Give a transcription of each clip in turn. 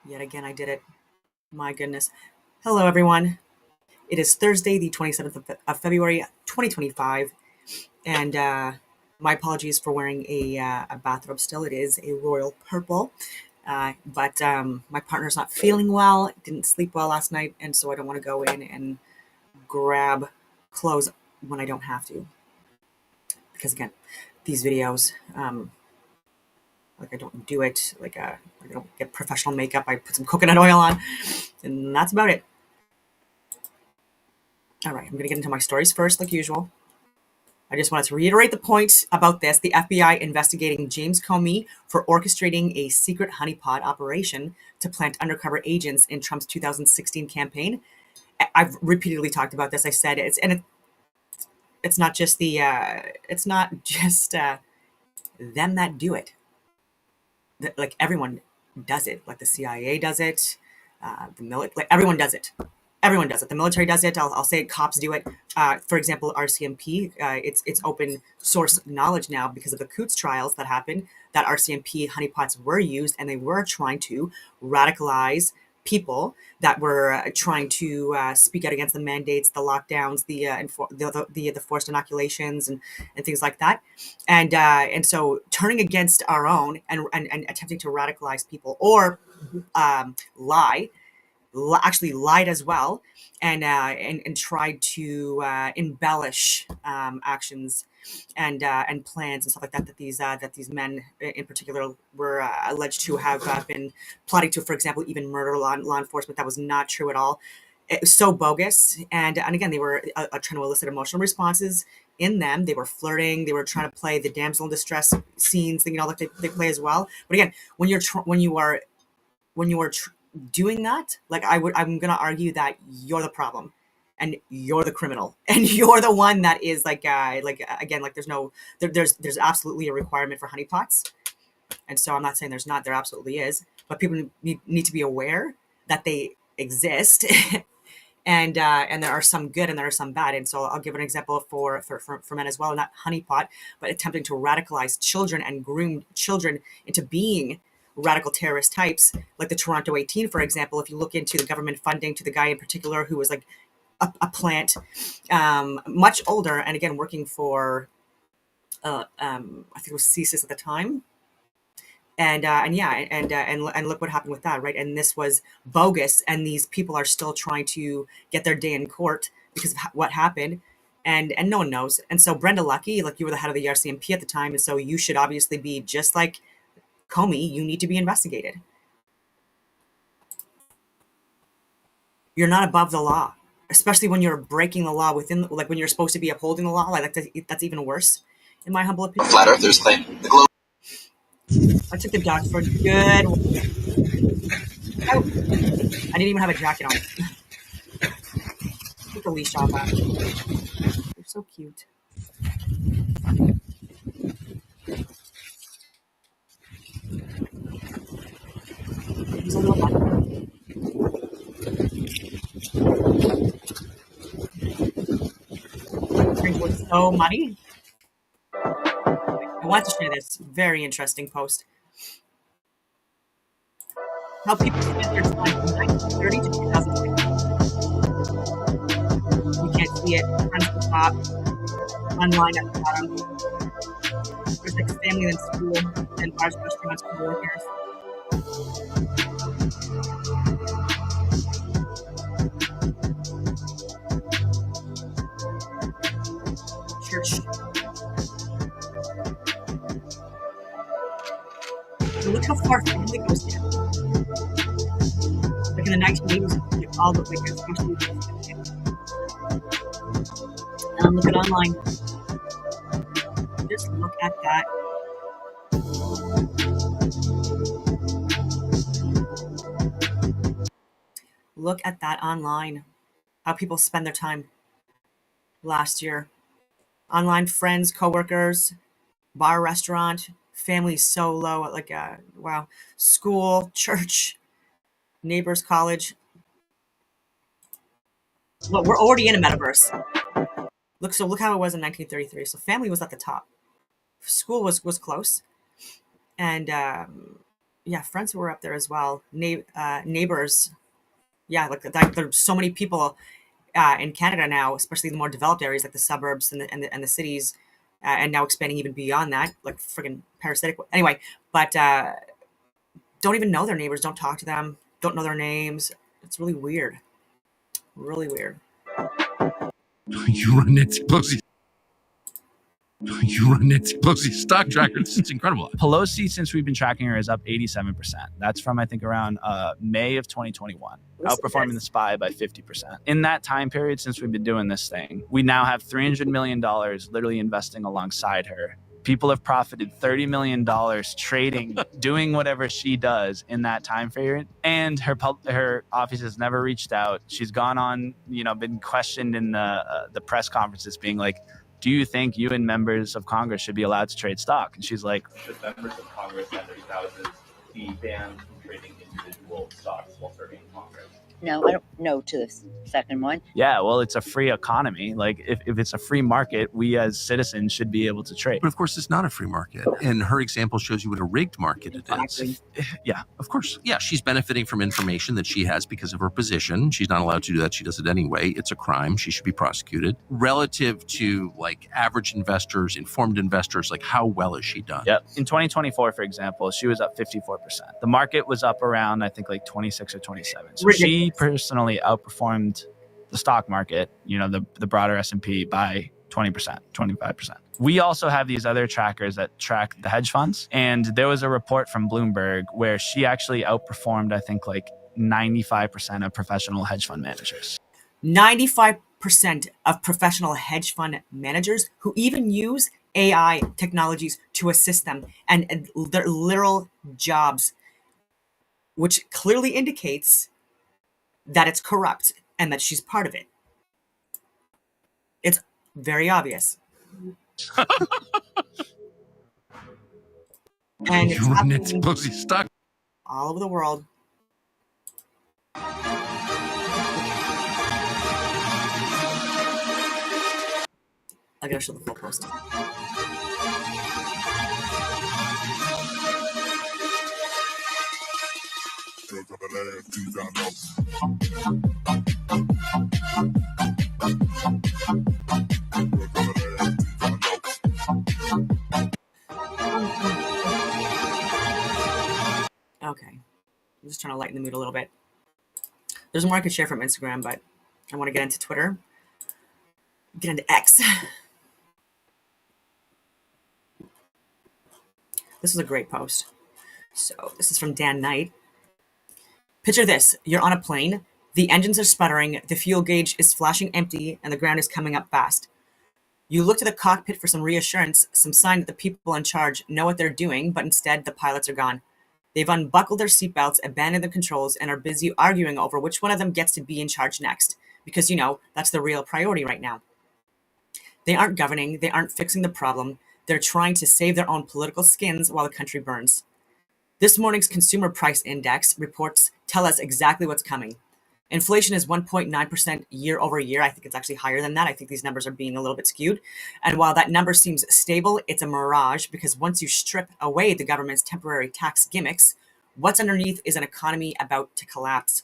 Yet again, I did it. My goodness. Hello, everyone. It is Thursday, the 27th of February, 2025. And my apologies for wearing a bathrobe still. It is a royal purple. But my partner's not feeling well, didn't sleep well last night. And so I don't want to go in and grab clothes when I don't have to. Because again, these videos, I don't do it I don't get professional makeup. I put some coconut oil on, and that's about it. All right, I'm gonna get into my stories first, like usual. I just wanted to reiterate the point about this: the FBI investigating James Comey for orchestrating a secret honeypot operation to plant undercover agents in Trump's 2016 campaign. I've repeatedly talked about this. I said it's not just them that do it. Like everyone does it. Like the CIA does it, the military, like everyone does it. Everyone does it. The military does it. I'll say it. Cops do it. For example, RCMP. It's open source knowledge now because of the Coots trials that happened. That RCMP honeypots were used, and they were trying to radicalize people that were trying to speak out against the mandates, the lockdowns, the forced inoculations, and things like that. And so turning against our own and attempting to radicalize people or actually lied as well, and tried to embellish actions and plans and stuff like that that these men in particular were alleged to have been plotting to, for example, even murder law enforcement. That was not true at all. It was so bogus, and again, they were trying to elicit emotional responses in them. They were flirting. They were trying to play the damsel in distress scenes, like they play as well. But again, when you are doing that, I'm gonna argue that you're the problem, and you're the criminal, and you're the one that is again, there's absolutely a requirement for honeypots, and so I'm not saying there's not. There absolutely is, but people need to be aware that they exist. And there are some good and there are some bad. And so I'll give an example for men as well, not honeypot, but attempting to radicalize children and groom children into being radical terrorist types, like the Toronto 18, for example. If you look into the government funding to the guy in particular who was like a plant, much older, and again working for I think it was CSIS at the time. And look what happened with that, right? And this was bogus, and these people are still trying to get their day in court because of what happened, and no one knows. And so Brenda Lucki, like, you were the head of the RCMP at the time, and so you should obviously be just like Comey. You need to be investigated. You're not above the law, especially when you're breaking the law like when you're supposed to be upholding the law. Like that's even worse, in my humble opinion. Flat Earthers claim the globe. I took the dogs for a good. I didn't even have a jacket on. Take the leash off. You're so cute. He's a little button. Drink was so muddy. I want to share this very interesting post. How people spent their time from 1930 to 2006. You can't see it. Friends at the top, online at the bottom. There's like family and school, and bars, restaurants, co-workers. Church. So look how far family goes down. Like in the 1980s, like all the like especially. Look at online. Just look at that. Look at that online. How people spend their time last year. Online friends, coworkers, bar, restaurant, family so low. Like, wow. School, church, neighbors, college. Look, we're already in a metaverse. Look how it was in 1933. So family was at the top. School was close. And yeah, friends who were up there as well. Neighbors. Yeah, like that, there's so many people in Canada now, especially the more developed areas like the suburbs and the cities, and now expanding even beyond that, like friggin' parasitic. Anyway, but don't even know their neighbors, don't talk to them, don't know their names. It's really weird. Really weird. You run Nancy Pelosi. You run Nancy Pelosi's stock tracker. This is incredible. Pelosi, since we've been tracking her, is up 87%. That's from, I think, around May of 2021, outperforming the SPY by 50%. In that time period, since we've been doing this thing, we now have $300 million literally investing alongside her. People have profited $30 million trading, doing whatever she does in that time period. And her office has never reached out. She's gone on, been questioned in the press conferences being like, do you think you and members of Congress should be allowed to trade stock? And she's like, should members of Congress and their spouses be banned from trading individual stocks while serving in Congress? No, I don't know to the second one. Yeah, well, it's a free economy. Like, if it's a free market, we as citizens should be able to trade. But of course, it's not a free market. And her example shows you what a rigged market it is. Yeah, of course. Yeah, she's benefiting from information that she has because of her position. She's not allowed to do that. She does it anyway. It's a crime. She should be prosecuted. Relative to like average investors, informed investors, like how well has she done? Yep. In 2024, for example, she was up 54%. The market was up around, I think, like 26 or 27. So she personally outperformed the stock market, the broader S&P by 20%, 25%. We also have these other trackers that track the hedge funds. And there was a report from Bloomberg where she actually outperformed, I think, like 95% of professional hedge fund managers. 95% of professional hedge fund managers who even use AI technologies to assist them and their literal jobs, which clearly indicates that it's corrupt and that she's part of it. It's very obvious. And it's happening all over the world. I gotta show the full post. Okay, I'm just trying to lighten the mood a little bit. There's more I could share from Instagram, but I want to get into Twitter, get into X. This is a great post. So this is from Dan Knight. Picture this, you're on a plane, the engines are sputtering, the fuel gauge is flashing empty, and the ground is coming up fast. You look to the cockpit for some reassurance, some sign that the people in charge know what they're doing, but instead the pilots are gone. They've unbuckled their seatbelts, abandoned the controls, and are busy arguing over which one of them gets to be in charge next. Because, that's the real priority right now. They aren't governing, they aren't fixing the problem, they're trying to save their own political skins while the country burns. This morning's Consumer Price Index reports tell us exactly what's coming. Inflation is 1.9% year over year. I think it's actually higher than that. I think these numbers are being a little bit skewed. And while that number seems stable, it's a mirage because once you strip away the government's temporary tax gimmicks, what's underneath is an economy about to collapse.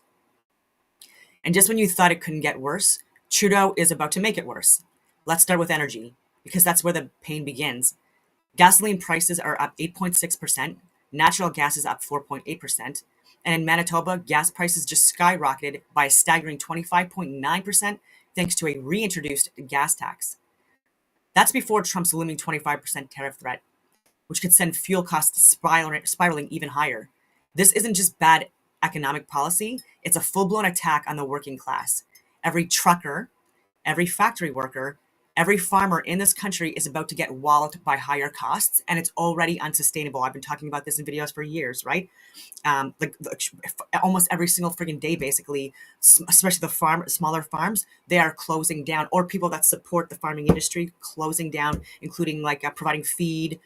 And just when you thought it couldn't get worse, Trudeau is about to make it worse. Let's start with energy, because that's where the pain begins. Gasoline prices are up 8.6%. Natural gas is up 4.8%. And in Manitoba, gas prices just skyrocketed by a staggering 25.9% thanks to a reintroduced gas tax. That's before Trump's looming 25% tariff threat, which could send fuel costs spiraling even higher. This isn't just bad economic policy, it's a full-blown attack on the working class. Every trucker, every factory worker, every farmer in this country is about to get walloped by higher costs, and it's already unsustainable. I've been talking about this in videos for years, right? Almost every single friggin' day, basically, especially the smaller farms, they are closing down, or people that support the farming industry closing down, including providing feed,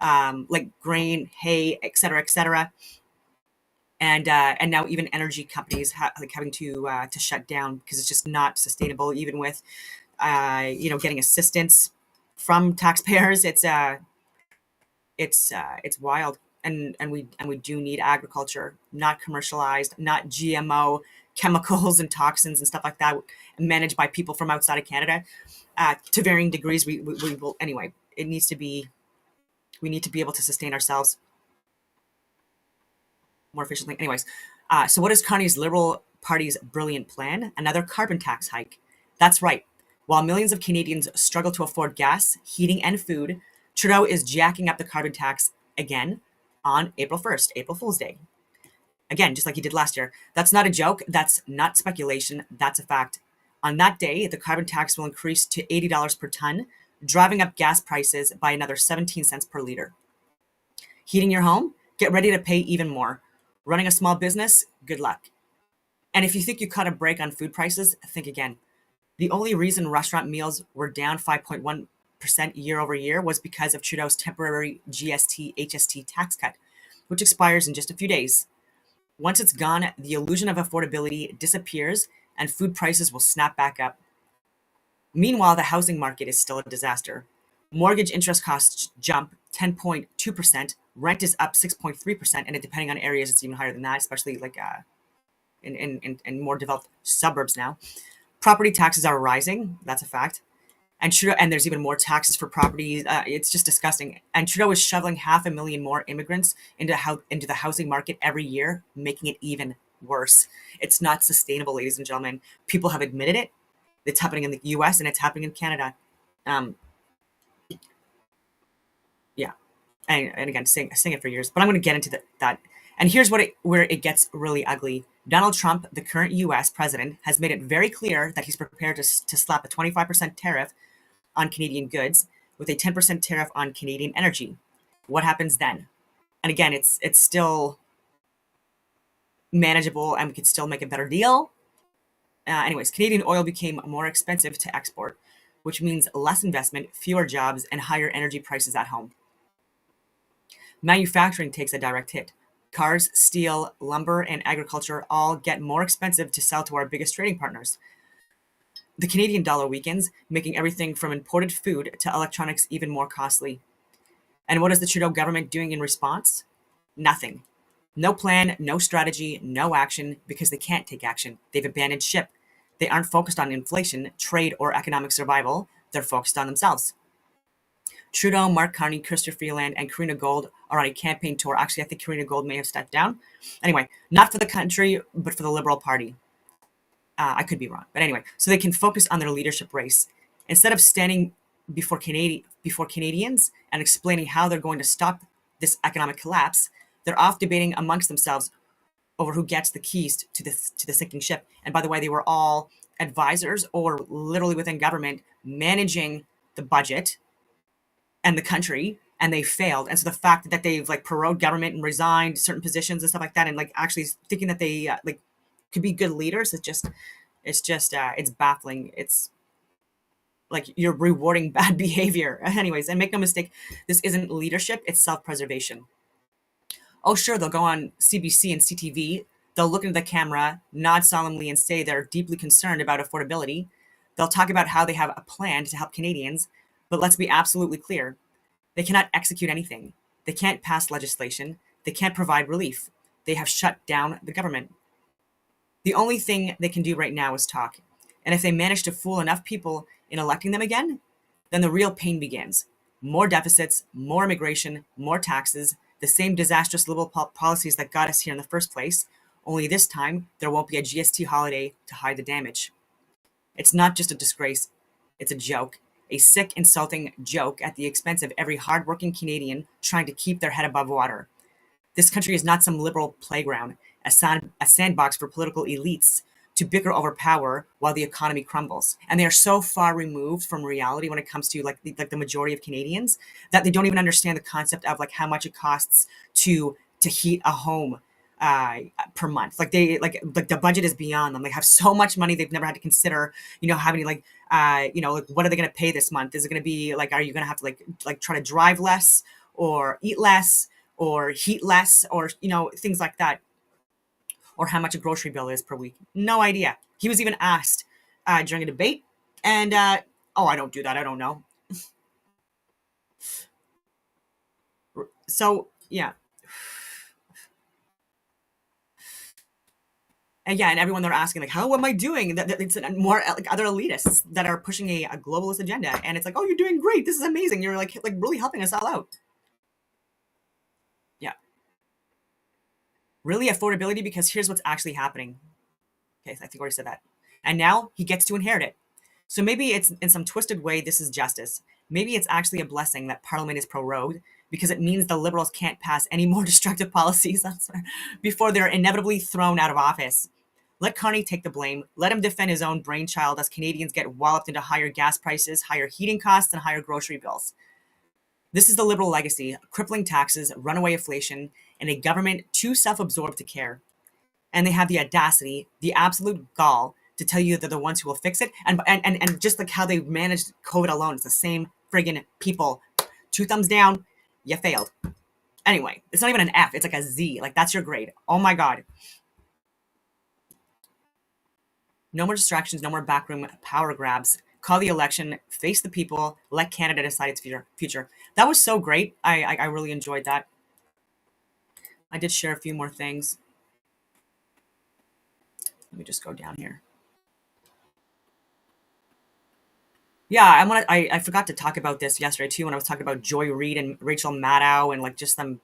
like grain, hay, et cetera, and now even energy companies having to shut down because it's just not sustainable, even with getting assistance from taxpayers. It's wild. we do need agriculture, not commercialized, not GMO chemicals and toxins and stuff like that, managed by people from outside of Canada. To varying degrees, we will anyway. It needs to be. We need to be able to sustain ourselves more efficiently. Anyways, so what is Carney's Liberal Party's brilliant plan? Another carbon tax hike. That's right. While millions of Canadians struggle to afford gas, heating, and food, Trudeau is jacking up the carbon tax again on April 1st, April Fool's Day. Again, just like he did last year. That's not a joke. That's not speculation. That's a fact. On that day, the carbon tax will increase to $80 per ton, driving up gas prices by another 17 cents per liter. Heating your home? Get ready to pay even more. Running a small business? Good luck. And if you think you caught a break on food prices, think again. The only reason restaurant meals were down 5.1% year over year was because of Trudeau's temporary GST HST tax cut, which expires in just a few days. Once it's gone, the illusion of affordability disappears and food prices will snap back up. Meanwhile, the housing market is still a disaster. Mortgage interest costs jump 10.2%, rent is up 6.3%, and depending on areas, it's even higher than that, especially like in more developed suburbs now. Property taxes are rising, that's a fact. And Trudeau, and there's even more taxes for properties. It's just disgusting. And Trudeau is shoveling 500,000 more immigrants into the housing market every year, making it even worse. It's not sustainable, ladies and gentlemen. People have admitted it. It's happening in the U.S. and it's happening in Canada. Yeah, and again, saying it for years. But I'm going to get into that. And here's where it gets really ugly. Donald Trump, the current U.S. president, has made it very clear that he's prepared to slap a 25% tariff on Canadian goods with a 10% tariff on Canadian energy. What happens then? And again, it's still manageable and we could still make a better deal. Anyways, Canadian oil became more expensive to export, which means less investment, fewer jobs, and higher energy prices at home. Manufacturing takes a direct hit. Cars, steel, lumber, and agriculture all get more expensive to sell to our biggest trading partners. The Canadian dollar weakens, making everything from imported food to electronics even more costly. And what is the Trudeau government doing in response? Nothing. No plan, no strategy, no action, because they can't take action. They've abandoned ship. They aren't focused on inflation, trade, or economic survival. They're focused on themselves. Trudeau, Mark Carney, Chrystia Freeland, and Karina Gold are on a campaign tour. Actually, I think Karina Gold may have stepped down. Anyway, not for the country, but for the Liberal Party. I could be wrong. But anyway, so they can focus on their leadership race. Instead of standing before Canadians and explaining how they're going to stop this economic collapse, they're off debating amongst themselves over who gets the keys to the sinking ship. And by the way, they were all advisors or literally within government managing the budget and the country, and they failed. And so the fact that they've like prorogued government and resigned certain positions and stuff like that, and like actually thinking that they could be good leaders, it's baffling. It's like you're rewarding bad behavior. Anyways, and make no mistake, this isn't leadership, it's self-preservation. Oh, sure, they'll go on CBC and CTV. They'll look into the camera, nod solemnly, and say they're deeply concerned about affordability. They'll talk about how they have a plan to help Canadians. But let's be absolutely clear. They cannot execute anything. They can't pass legislation. They can't provide relief. They have shut down the government. The only thing they can do right now is talk. And if they manage to fool enough people in electing them again, then the real pain begins. More deficits, more immigration, more taxes, the same disastrous liberal policies that got us here in the first place, only this time there won't be a GST holiday to hide the damage. It's not just a disgrace, it's a joke. A sick, insulting joke at the expense of every hardworking Canadian trying to keep their head above water. This country is not some liberal playground, a sandbox for political elites to bicker over power while the economy crumbles. And they are so far removed from reality when it comes to like the majority of Canadians that they don't even understand the concept of like how much it costs to heat a home per month. Like the budget is beyond them. They have so much money they've never had to consider, having like what are they going to pay this month? Is it going to be like, are you going to have to like try to drive less or eat less or heat less or, things like that? Or how much a grocery bill is per week? No idea. He was even asked during a debate and, I don't do that. I don't know. So, yeah. And yeah, and everyone they're asking like, how am I doing? That it's more like other elitists that are pushing a globalist agenda, and it's like, oh, you're doing great. This is amazing. You're like really helping us all out. Yeah, really affordability, because here's what's actually happening. Okay, I think I already said that. And now he gets to inherit it. So maybe it's in some twisted way, this is justice. Maybe it's actually a blessing that Parliament is prorogued, because it means the Liberals can't pass any more destructive policies before they're inevitably thrown out of office. Let Carney take the blame. Let him defend his own brainchild as Canadians get walloped into higher gas prices, higher heating costs, and higher grocery bills. This is the Liberal legacy: crippling taxes, runaway inflation, and a government too self-absorbed to care. And they have the audacity, the absolute gall, to tell you they're the ones who will fix it. And just like how they managed COVID alone, it's the same friggin' people. 2 thumbs down, you failed. Anyway, it's not even an F, it's like a Z. Like, that's your grade. Oh my God. No more distractions, no more backroom power grabs. Call the election, face the people, let Canada decide its future. That was so great. I really enjoyed that. I did share a few more things. Let me just go down here. Yeah, I forgot to talk about this yesterday too, when I was talking about Joy Reid and Rachel Maddow and like just them.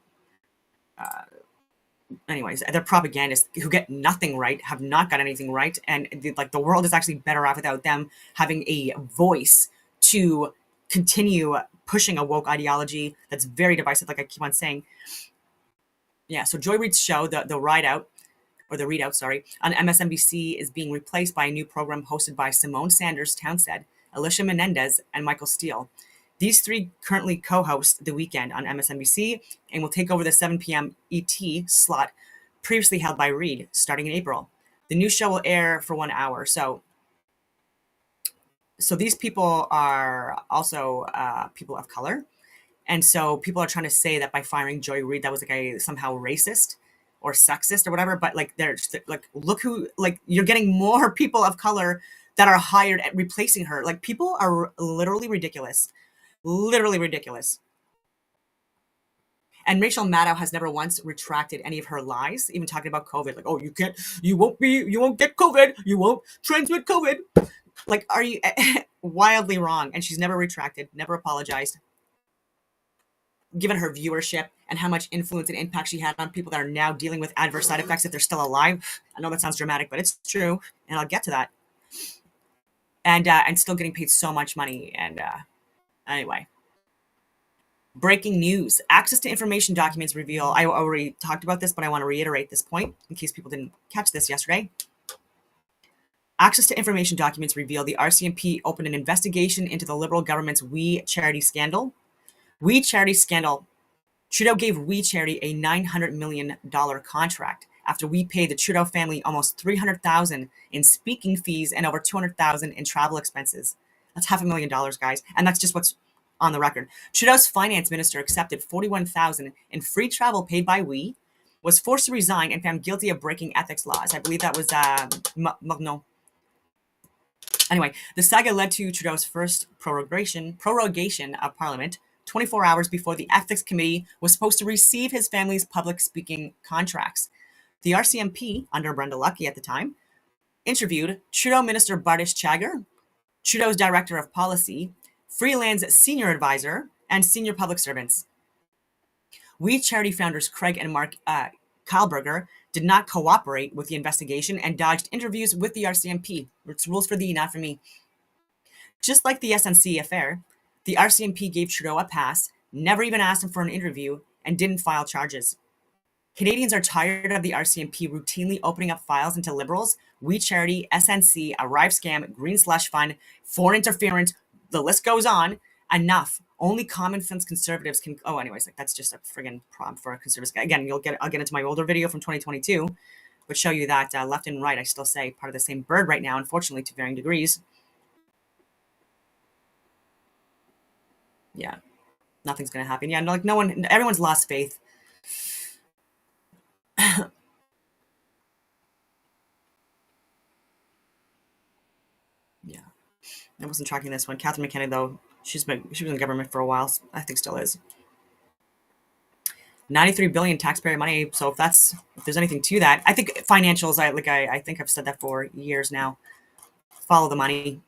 Anyways, they're propagandists who get nothing right, have not got anything right, and like the world is actually better off without them having a voice to continue pushing a woke ideology that's very divisive, like I keep on saying. Yeah, so Joy Reid's show, the Readout, sorry, on MSNBC is being replaced by a new program hosted by Simone Sanders Townsend, Alicia Menendez, and Michael Steele. These 3 currently co-host The Weekend on MSNBC and will take over the 7 p.m. ET slot previously held by Reid starting in April. The new show will air for 1 hour. So these people are also people of color. And so people are trying to say that by firing Joy Reid, that was like somehow racist or sexist or whatever. But like, they're just, like, look who, like, you're getting more people of color that are hired at replacing her. Like, people are literally ridiculous. Literally ridiculous. And Rachel Maddow has never once retracted any of her lies, even talking about COVID. Like, oh, you won't get COVID. You won't transmit COVID. Like, are you wildly wrong? And she's never retracted, never apologized, given her viewership and how much influence and impact she had on people that are now dealing with adverse side effects if they're still alive. I know that sounds dramatic, but it's true. And I'll get to that. And still getting paid so much money. And anyway. Breaking news. Access to information documents reveal, I already talked about this, but I want to reiterate this point in case people didn't catch this yesterday. Access to information documents reveal the RCMP opened an investigation into the Liberal government's We Charity scandal. We Charity scandal. Trudeau gave We Charity a $900 million contract after we paid the Trudeau family almost $300,000 in speaking fees and over $200,000 in travel expenses. That's $500,000, guys. And that's just what's on the record. Trudeau's finance minister accepted $41,000 in free travel paid by We, was forced to resign, and found guilty of breaking ethics laws. I believe that was no. Anyway, the saga led to Trudeau's first prorogation of Parliament 24 hours before the Ethics Committee was supposed to receive his family's public speaking contracts. The RCMP, under Brenda Lucki at the time, interviewed Trudeau Minister Bardish Chagger, Trudeau's Director of Policy, Freeland's senior advisor, and senior public servants. We Charity founders Craig and Mark Kalberger did not cooperate with the investigation and dodged interviews with the RCMP. It's rules for thee, not for me. Just like the SNC affair, the RCMP gave Trudeau a pass, never even asked him for an interview, and didn't file charges. Canadians are tired of the RCMP routinely opening up files into Liberals, We Charity, SNC, Arrive Scam, Green Slush Fund, foreign interference. The list goes on. Enough. Only common sense conservatives can. Oh, anyways, like that's just a friggin' prompt for a conservative. Again, I'll get into my older video from 2022, which show you that left and right, I still say, part of the same bird right now, unfortunately, to varying degrees. Yeah, nothing's gonna happen. Yeah, like everyone's lost faith. Yeah, I wasn't tracking this one. Catherine McKenna, though, she was in government for a while. I think still is. 93 billion taxpayer money. So if there's anything to that, I think financials, I think I've said that for years now. Follow the money.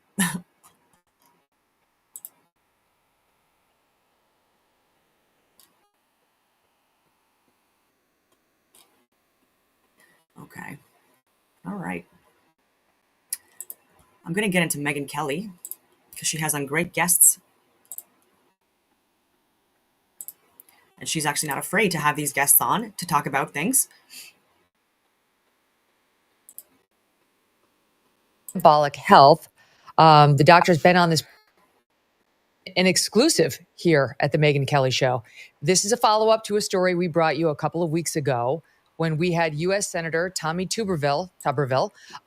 Okay. All right. I'm going to get into Megyn Kelly because she has on great guests. And she's actually not afraid to have these guests on to talk about things. Metabolic health. The doctor's been on this, an exclusive here at the Megyn Kelly Show. This is a follow-up to a story we brought you a couple of weeks ago when we had U.S. Senator Tommy Tuberville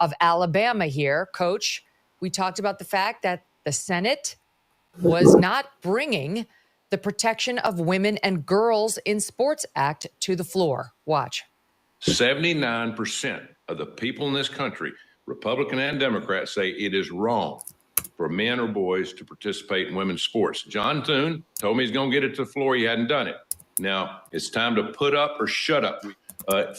of Alabama here. Coach, we talked about the fact that the Senate was not bringing the Protection of Women and Girls in Sports Act to the floor. Watch. 79% of the people in this country, Republican and Democrat, say it is wrong for men or boys to participate in women's sports. John Thune told me he's going to get it to the floor. He hadn't done it. Now, it's time to put up or shut up.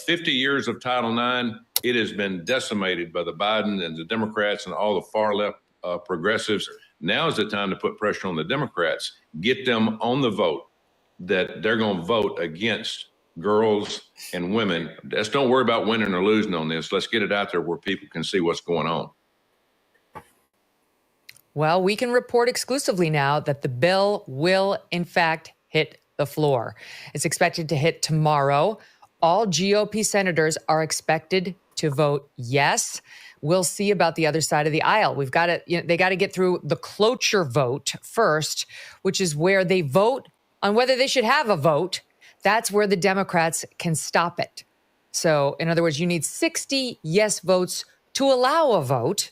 50 years of Title IX, it has been decimated by the Biden and the Democrats and all the far left progressives. Now is the time to put pressure on the Democrats, get them on the vote that they're going to vote against girls and women. Let's don't worry about winning or losing on this. Let's get it out there where people can see what's going on. Well, we can report exclusively now that the bill will, in fact, hit the floor. It's expected to hit tomorrow. All GOP senators are expected to vote yes. We'll see about the other side of the aisle. We've got to, they got to get through the cloture vote first, which is where they vote on whether they should have a vote. That's where the Democrats can stop it. So, in other words, you need 60 yes votes to allow a vote.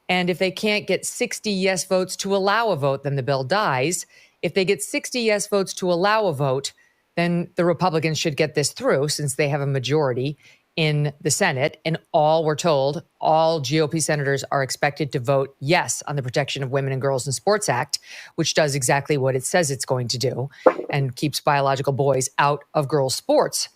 And if they can't get 60 yes votes to allow a vote, then the bill dies. If they get 60 yes votes to allow a vote, then the Republicans should get this through since they have a majority in the Senate. And we're told, all GOP senators are expected to vote yes on the Protection of Women and Girls in Sports Act, which does exactly what it says it's going to do and keeps biological boys out of girls' sports.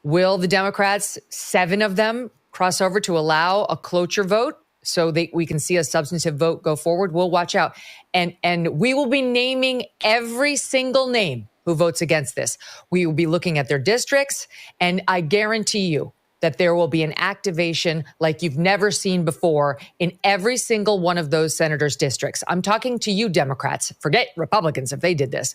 Will the Democrats, 7 of them, cross over to allow a cloture vote so we can see a substantive vote go forward? We'll watch out. And we will be naming every single name who votes against this. We will be looking at their districts, and I guarantee you that there will be an activation like you've never seen before in every single one of those senators' districts. I'm talking to you, Democrats. Forget Republicans if they did this.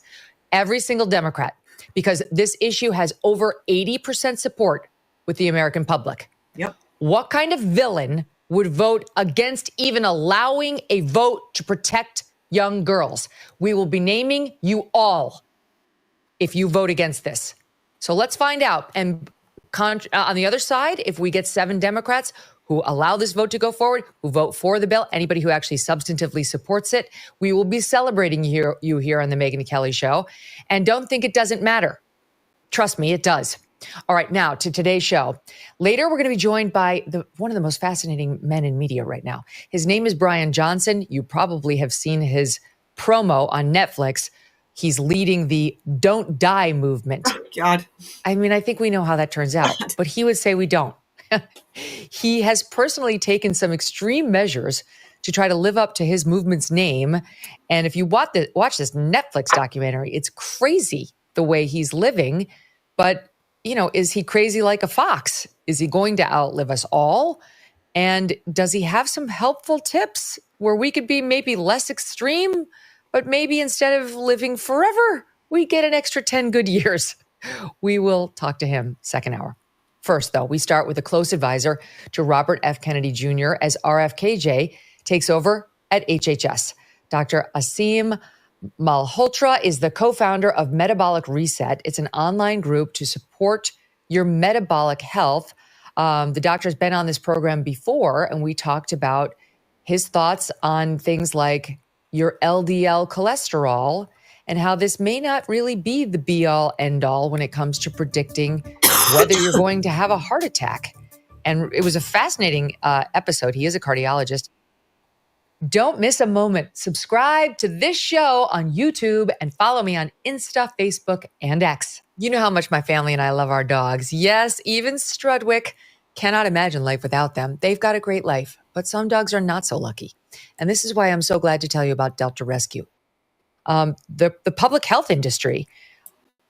Every single Democrat, because this issue has over 80% support with the American public. Yep. What kind of villain would vote against even allowing a vote to protect young girls? We will be naming you all if you vote against this. So let's find out. And on the other side, if we get 7 Democrats who allow this vote to go forward, who vote for the bill, anybody who actually substantively supports it, we will be celebrating you here on the Megyn Kelly Show. And don't think it doesn't matter. Trust me, it does. All right, now to today's show. Later, we're going to be joined by one of the most fascinating men in media right now. His name is Brian Johnson. You probably have seen his promo on Netflix. He's leading the Don't Die movement. Oh, God. I mean, I think we know how that turns out, but he would say we don't. He has personally taken some extreme measures to try to live up to his movement's name. And if you watch this Netflix documentary, it's crazy the way he's living. But, is he crazy like a fox? Is he going to outlive us all? And does he have some helpful tips where we could be maybe less extreme? But maybe instead of living forever, we get an extra 10 good years. We will talk to him second hour. First, though, we start with a close advisor to Robert F. Kennedy Jr. as RFKJ takes over at HHS. Dr. Asim Malhotra is the co-founder of Metabolic Reset. It's an online group to support your metabolic health. The doctor's been on this program before, and we talked about his thoughts on things like your LDL cholesterol and how this may not really be the be-all, end-all when it comes to predicting whether you're going to have a heart attack. And it was a fascinating episode. He is a cardiologist. Don't miss a moment. Subscribe to this show on YouTube and follow me on Insta, Facebook, and X. You know how much my family and I love our dogs. Yes, even Strudwick. Cannot imagine life without them. They've got a great life, but some dogs are not so lucky. And this is why I'm so glad to tell you about Delta Rescue. The public health industry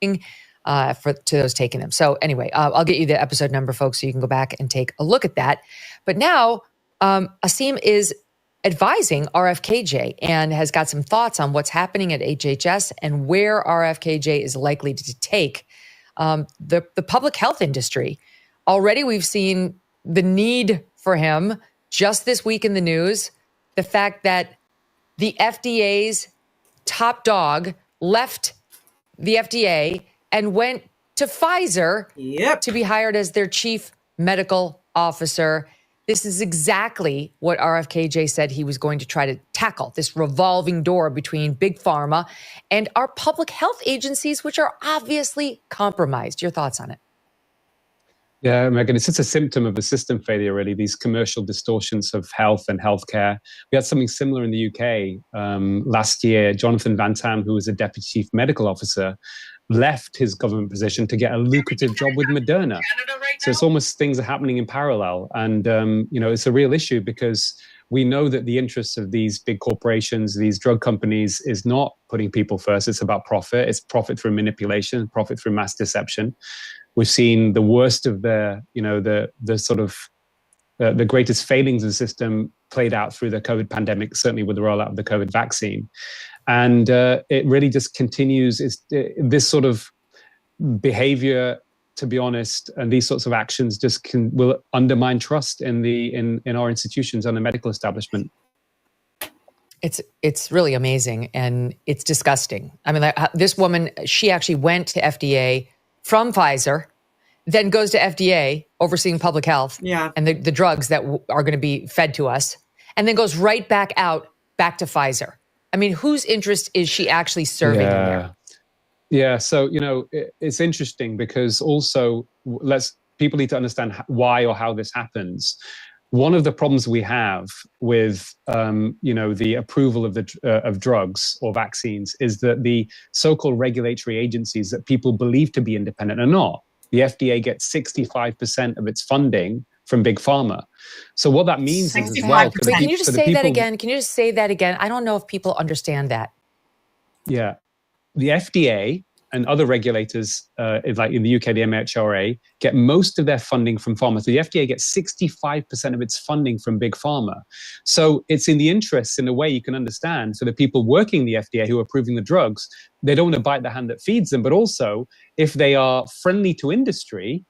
to those taking them. So anyway, I'll get you the episode number, folks, so you can go back and take a look at that. But now Asim is advising RFKJ and has got some thoughts on what's happening at HHS and where RFKJ is likely to take the public health industry. Already we've seen the need for him just this week in the news, the fact that the FDA's top dog left the FDA and went to Pfizer to be hired as their chief medical officer. This is exactly what RFKJ said he was going to try to tackle, this revolving door between big pharma and our public health agencies, which are obviously compromised. Your thoughts on it? Yeah, Megan, it's just a symptom of a system failure, really, these commercial distortions of health and healthcare. We had something similar in the UK last year. Jonathan Van Tam, who was a deputy chief medical officer, left his government position to get a lucrative job with Moderna. So it's almost things are happening in parallel. And, it's a real issue because we know that the interests of these big corporations, these drug companies, is not putting people first. It's about profit. It's profit through manipulation, profit through mass deception. We've seen the worst of the greatest failings of the system played out through the COVID pandemic, certainly with the rollout of the COVID vaccine. And it really just continues this sort of behavior, to be honest, and these sorts of actions just will undermine trust in our institutions and the medical establishment. It's really amazing and it's disgusting. I mean, this woman, she actually went to FDA from Pfizer, then goes to FDA overseeing public health and the drugs that are going to be fed to us, and then goes right back to Pfizer. I mean, whose interest is she actually serving in there? Yeah, so, it's interesting because also people need to understand why or how this happens. One of the problems we have with, the approval of drugs or vaccines is that the so-called regulatory agencies that people believe to be independent are not. The FDA gets 65% of its funding from big pharma. So what that means is as well. Wait, can you just say that again? Can you just say that again? I don't know if people understand that. Yeah, the FDA and other regulators, like in the UK, the MHRA, get most of their funding from pharma. So the FDA gets 65% of its funding from big pharma. So it's in the interests, in a way you can understand, for the people working the FDA who are approving the drugs, they don't want to bite the hand that feeds them. But also, if they are friendly to industry,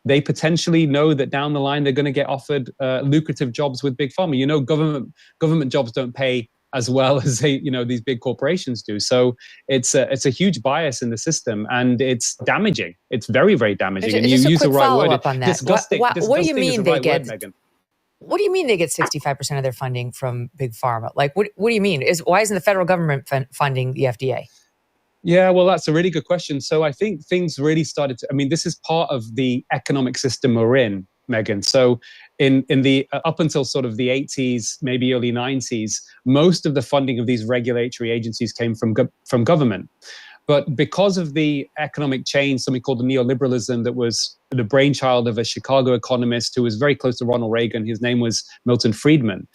they potentially know that down the line they're going to get offered lucrative jobs with big pharma. Government jobs don't pay as well as these big corporations do. So it's a huge bias in the system, and it's damaging. It's very, very damaging. And you use the right word. On that. Disgusting. What do you mean they get? Megan. What do you mean they get 65% of their funding from big pharma? Like, what do you mean? Why isn't the federal government funding the FDA? Yeah, well, that's a really good question. So I think things really started this is part of the economic system we're in, Megan. So in the up until sort of the 80s, maybe early 90s, most of the funding of these regulatory agencies came from government. But because of the economic change, something called the neoliberalism that was the brainchild of a Chicago economist who was very close to Ronald Reagan, his name was Milton Friedman.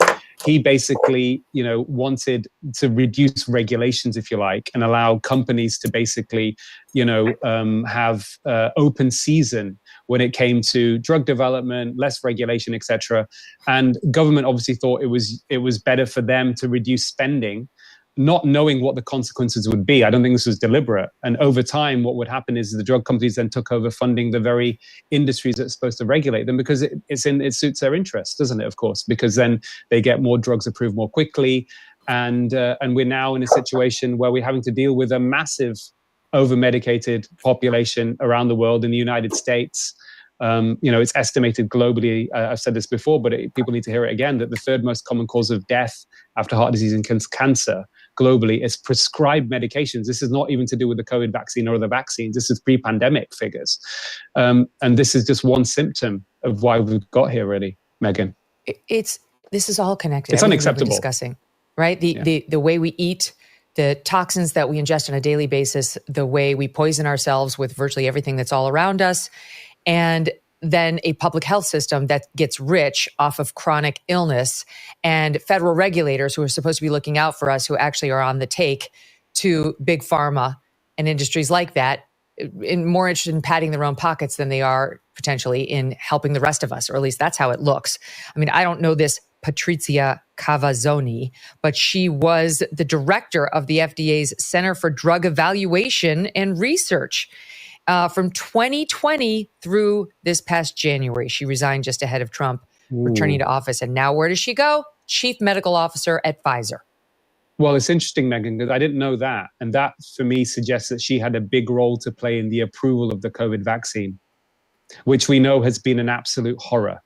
He basically, wanted to reduce regulations, if you like, and allow companies to basically, have open season when it came to drug development, less regulation, etc. And government obviously thought it was better for them to reduce spending, not knowing what the consequences would be. I don't think this was deliberate. And over time, what would happen is the drug companies then took over funding the very industries that's supposed to regulate them, because it suits their interests, doesn't it? Of course, because then they get more drugs approved more quickly. And we're now in a situation where we're having to deal with a massive over-medicated population around the world. In the United States, it's estimated globally, I've said this before, but people need to hear it again, that the third most common cause of death after heart disease and cancer globally is prescribed medications. This is not even to do with the COVID vaccine or other vaccines. This is pre-pandemic figures. And this is just one symptom of why we've got here, really, Megan. This is all connected. It's unacceptable. Discussing, right? The way we eat, the toxins that we ingest on a daily basis, the way we poison ourselves with virtually everything that's all around us, and then a public health system that gets rich off of chronic illness, and federal regulators who are supposed to be looking out for us, who actually are on the take to big pharma and industries like that, more interested in padding their own pockets than they are potentially in helping the rest of us, or at least that's how it looks. I mean, I don't know this Patrizia Cavazzoni, but she was the director of the FDA's Center for Drug Evaluation and Research from 2020 through this past January. She resigned just ahead of Trump returning to office. And now where does she go? Chief Medical Officer at Pfizer. Well, it's interesting, Megan, because I didn't know that. And that, for me, suggests that she had a big role to play in the approval of the COVID vaccine, which we know has been an absolute horror,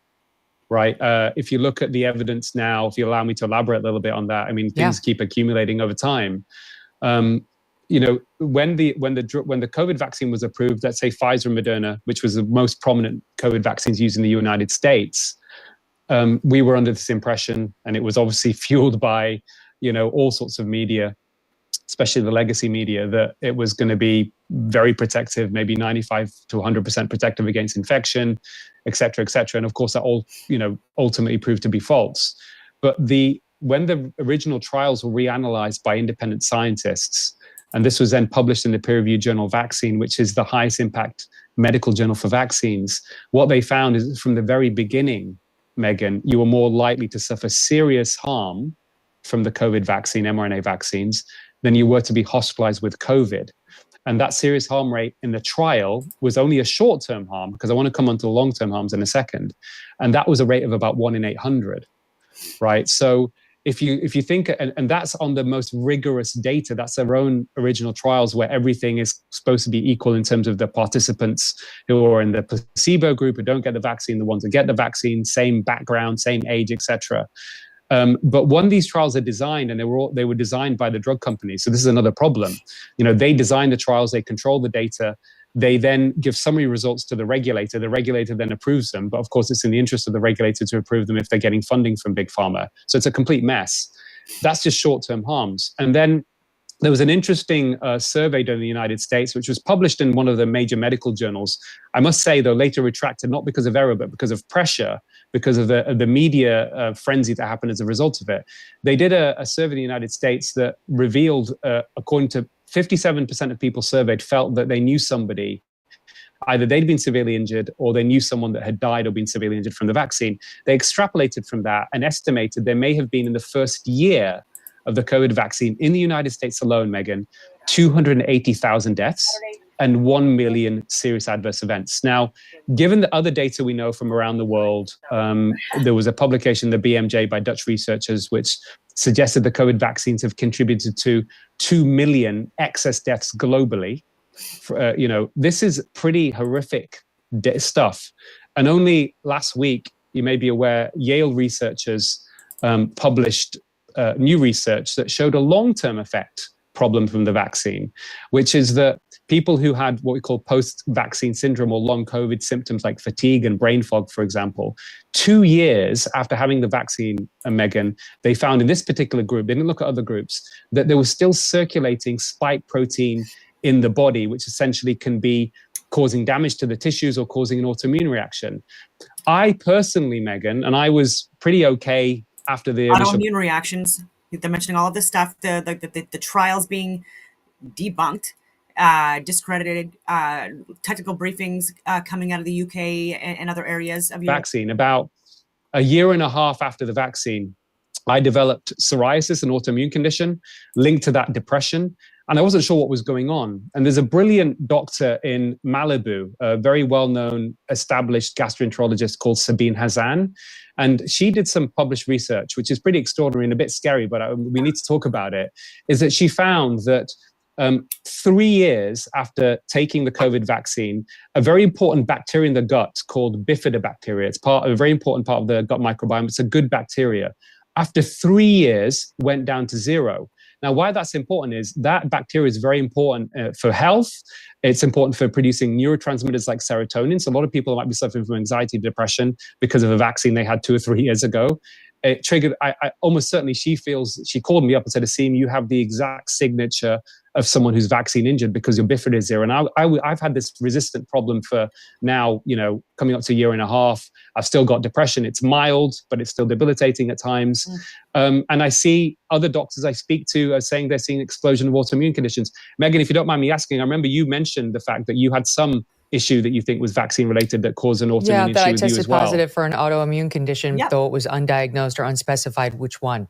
right? If you look at the evidence now, if you allow me to elaborate a little bit on that, I mean, things keep accumulating over time. You know, when the COVID vaccine was approved, let's say Pfizer and Moderna, which was the most prominent COVID vaccines used in the United States, we were under this impression, and it was obviously fueled by, you know, all sorts of media, especially the legacy media, that it was going to be very protective, maybe 95 to 100% protective against infection, et cetera, et cetera. And of course, that all, you know, ultimately proved to be false. But when the original trials were reanalyzed by independent scientists, and this was then published in the peer-reviewed journal Vaccine, which is the highest impact medical journal for vaccines, what they found is from the very beginning, Megan, you were more likely to suffer serious harm from the COVID vaccine, mRNA vaccines, than you were to be hospitalized with COVID. And that serious harm rate in the trial was only a short-term harm, because I want to come on to the long-term harms in a second. And that was a rate of about 1 in 800, right? So if you think, and that's on the most rigorous data, that's their own original trials where everything is supposed to be equal in terms of the participants who are in the placebo group, who don't get the vaccine, the ones who get the vaccine, same background, same age, etc. But when these trials are designed, and they were designed by the drug companies, so this is another problem. You know, they design the trials, they control the data, they then give summary results to the regulator. The regulator then approves them, but of course, it's in the interest of the regulator to approve them if they're getting funding from big pharma. So it's a complete mess. That's just short-term harms. And then there was an interesting survey done in the United States, which was published in one of the major medical journals. I must say, though, later retracted, not because of error, but because of pressure, because of the media frenzy that happened as a result of it. They did a survey in the United States that revealed, according to 57% of people surveyed, felt that they knew somebody, either they'd been severely injured or they knew someone that had died or been severely injured from the vaccine. They extrapolated from that and estimated there may have been, in the first year of the COVID vaccine in the United States alone, Megan, 280,000 deaths and 1 million serious adverse events. Now, given the other data we know from around the world, there was a publication, the BMJ, by Dutch researchers, which suggested the COVID vaccines have contributed to 2 million excess deaths globally. You know, this is pretty horrific stuff. And only last week, you may be aware, Yale researchers published new research that showed a long-term effect problem from the vaccine, which is that people who had what we call post-vaccine syndrome or long COVID symptoms like fatigue and brain fog, for example, 2 years after having the vaccine, Megan, they found in this particular group, they didn't look at other groups, that there was still circulating spike protein in the body, which essentially can be causing damage to the tissues or causing an autoimmune reaction. I personally, Megan, and I was pretty okay after the autoimmune reactions. They're mentioning all of this stuff, the trials being debunked, discredited, technical briefings coming out of the UK and other areas of Europe. Vaccine. About a year and a half after the vaccine, I developed psoriasis, an autoimmune condition linked to that depression. And I wasn't sure what was going on. And there's a brilliant doctor in Malibu, a very well-known established gastroenterologist called Sabine Hazan. And she did some published research, which is pretty extraordinary and a bit scary, but we need to talk about it, is that she found that 3 years after taking the COVID vaccine, a very important bacteria in the gut called bifidobacteria, it's a very important part of the gut microbiome, it's a good bacteria, after 3 years went down to zero. Now, why that's important is that bacteria is very important for health. It's important for producing neurotransmitters like serotonin. So a lot of people might be suffering from anxiety, depression because of a vaccine they had 2 or 3 years ago. it triggered. I almost certainly she called me up and said, Asim, you have the exact signature of someone who's vaccine injured because your bifidobacter. And I've had this resistant problem for now, coming up to a year and a half. I've still got depression. It's mild, but it's still debilitating at times. And I see other doctors I speak to are saying they're seeing an explosion of autoimmune conditions. Megan, if you don't mind me asking, I remember you mentioned the fact that you had some issue that you think was vaccine related that caused an autoimmune issue that I with you tested as well. positive for an autoimmune condition, Yep. though it was undiagnosed or unspecified which one.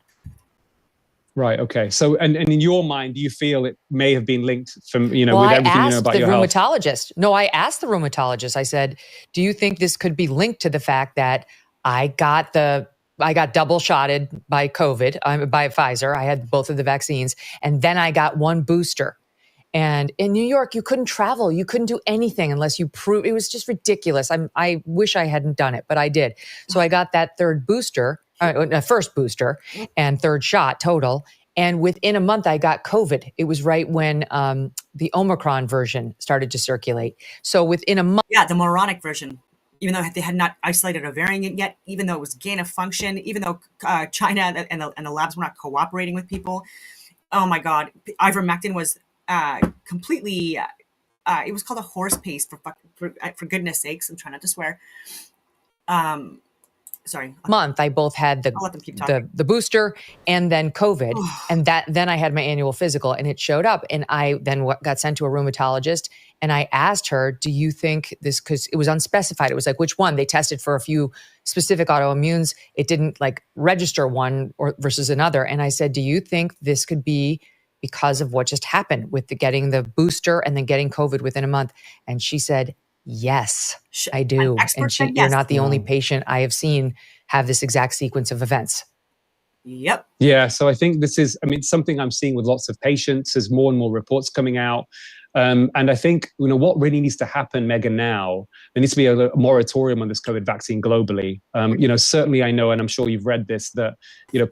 Right. Okay. So, and in your mind, do you feel it may have been linked from, with I everything you know asked about the your health? rheumatologist. No, I asked the rheumatologist. I said, do you think this could be linked to the fact that I got double shotted by COVID, by Pfizer. I had both of the vaccines, and then I got one booster. And in New York, you couldn't travel. You couldn't do anything unless you proved. It was just ridiculous. I wish I hadn't done it, but I did. So I got that first booster and third shot total. And within a month, I got COVID. It was right when the Omicron version started to circulate. So within a month. Yeah, the moronic version. Even though they had not isolated a variant yet, even though it was gain of function, even though China and the labs were not cooperating with people. Oh my God, ivermectin was completely. It was called a horse paste for goodness sakes. I'm trying not to swear. Sorry. Month, I both had I'll let them keep talking. the booster and then COVID, and then I had my annual physical, and it showed up, and I then got sent to a rheumatologist, and I asked her, "Do you think this?" Because it was unspecified. It was like which one. They tested for a few specific autoimmunes. It didn't like register one versus another, and I said, "Do you think this could be because of what just happened with getting the booster and then getting COVID within a month?" And she said, "Yes, I do." And said you're yes. not the only patient I have seen have this exact sequence of events. Yep. Yeah. So I think this is, something I'm seeing with lots of patients as more and more reports coming out. And I think, what really needs to happen, Megan, now, there needs to be a moratorium on this COVID vaccine globally. Certainly I know, and I'm sure you've read this, that,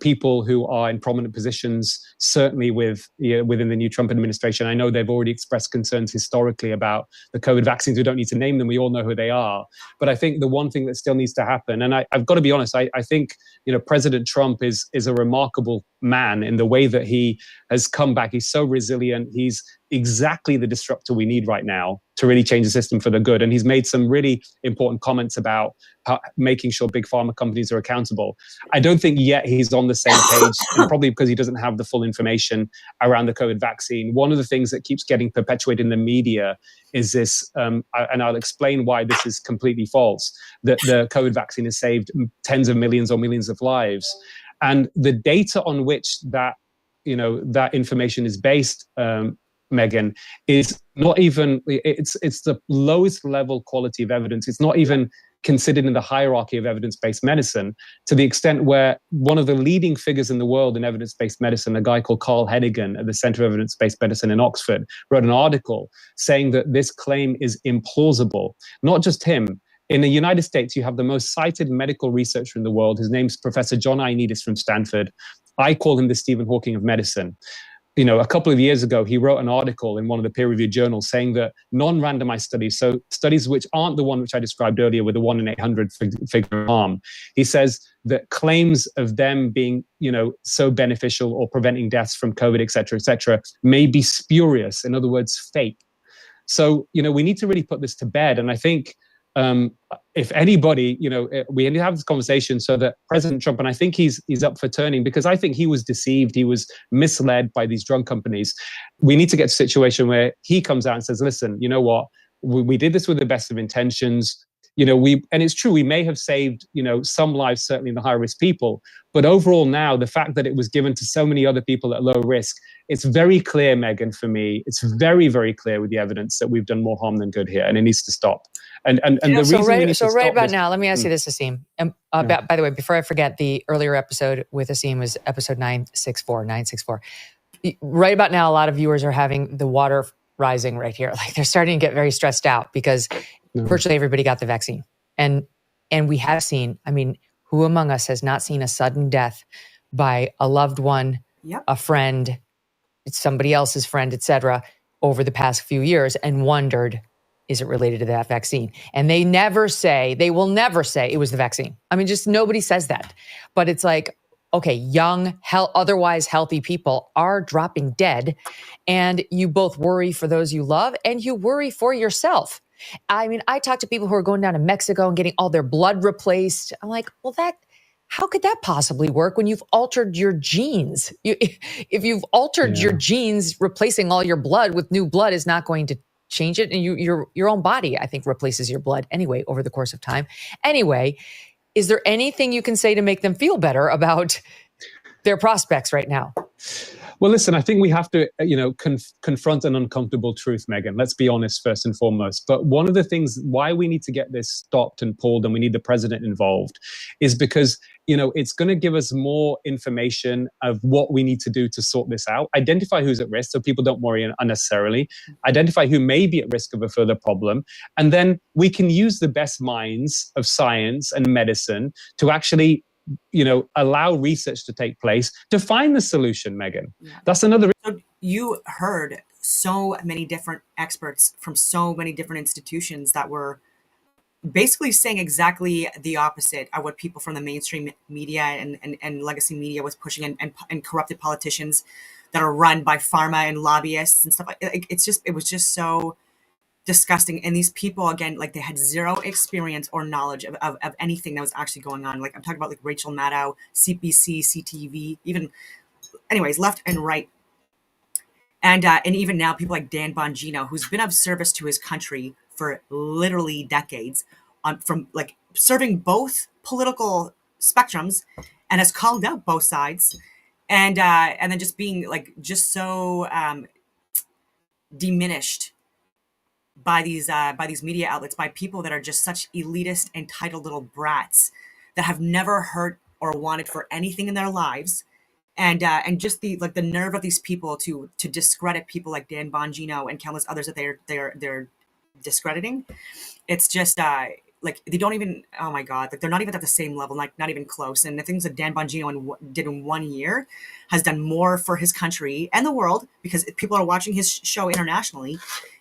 people who are in prominent positions, certainly within the new Trump administration, I know they've already expressed concerns historically about the COVID vaccines. We don't need to name them. We all know who they are. But I think the one thing that still needs to happen, and I've got to be honest, I think, President Trump is a remarkable man in the way that he has come back. He's so resilient. He's exactly the disruptor we need right now to really change the system for the good. And he's made some really important comments about making sure big pharma companies are accountable. I don't think yet he's on the same page, and probably because he doesn't have the full information around the COVID vaccine. One of the things that keeps getting perpetuated in the media is this, and I'll explain why this is completely false, that the COVID vaccine has saved tens of millions or millions of lives. And the data on which that information is based, Megan, is not even, it's the lowest level quality of evidence. It's not even considered in the hierarchy of evidence-based medicine, to the extent where one of the leading figures in the world in evidence-based medicine, a guy called Carl Hennigan at the Center of Evidence-Based Medicine in Oxford, wrote an article saying that this claim is implausible. Not just him. In the United States, you have the most cited medical researcher in the world. His name's Professor John Ioannidis from Stanford. I call him the Stephen Hawking of medicine. A couple of years ago, he wrote an article in one of the peer-reviewed journals saying that non-randomized studies, so studies which aren't the one which I described earlier with the 1 in 800 figure arm, he says that claims of them being, so beneficial or preventing deaths from COVID, et cetera, may be spurious. In other words, fake. So, we need to really put this to bed. And I think, if anybody, we need to have this conversation so that President Trump, and I think he's up for turning, because I think he was deceived, he was misled by these drug companies. We need to get to a situation where he comes out and says, listen, you know what, we did this with the best of intentions. And it's true, we may have saved, some lives, certainly in the high risk people, but overall now, the fact that it was given to so many other people at low risk, it's very clear, Megan, for me, it's very, very clear with the evidence that we've done more harm than good here, and it needs to stop. And the reason we need to stop right about this, now, let me ask you this, Asim. By the way, before I forget, the earlier episode with Asim was episode 964. Right about now, a lot of viewers are having the water rising right here. Like they're starting to get very stressed out because virtually everybody got the vaccine. And we have seen, who among us has not seen a sudden death by a loved one, a friend, somebody else's friend, etc., over the past few years and wondered, is it related to that vaccine? And they will never say it was the vaccine. I mean, just nobody says that. But it's like, okay, young, otherwise healthy people are dropping dead. And you both worry for those you love and you worry for yourself. I mean, I talk to people who are going down to Mexico and getting all their blood replaced. I'm like, well, how could that possibly work when you've altered your genes? If you've altered your genes, replacing all your blood with new blood is not going to change it. And your own body, I think, replaces your blood anyway over the course of time. Anyway, is there anything you can say to make them feel better about their prospects right now? Well, listen, I think we have to, confront an uncomfortable truth, Megan. Let's be honest first and foremost. But one of the things why we need to get this stopped and pulled and we need the president involved is because, it's going to give us more information of what we need to do to sort this out. Identify who's at risk so people don't worry unnecessarily. Identify who may be at risk of a further problem. And then we can use the best minds of science and medicine to actually allow research to take place to find the solution, Megan. Yeah. That's another. So you heard so many different experts from so many different institutions that were basically saying exactly the opposite of what people from the mainstream media and legacy media was pushing, and corrupted politicians that are run by pharma and lobbyists and stuff. It was just so disgusting. And these people, again, like they had zero experience or knowledge of anything that was actually going on. Like I'm talking about like Rachel Maddow, CBC, CTV, even anyways, left and right. And even now people like Dan Bongino, who's been of service to his country for literally decades, from like serving both political spectrums and has called out both sides. And then just being like, just so diminished by these media outlets, by people that are just such elitist, entitled little brats that have never hurt or wanted for anything in their lives, and just the nerve of these people to discredit people like Dan Bongino and countless others that they're discrediting. It's just like they don't even, oh my God, like they're not even at the same level, like not even close. And the things that Dan Bongino did in 1 year has done more for his country and the world, because people are watching his show internationally.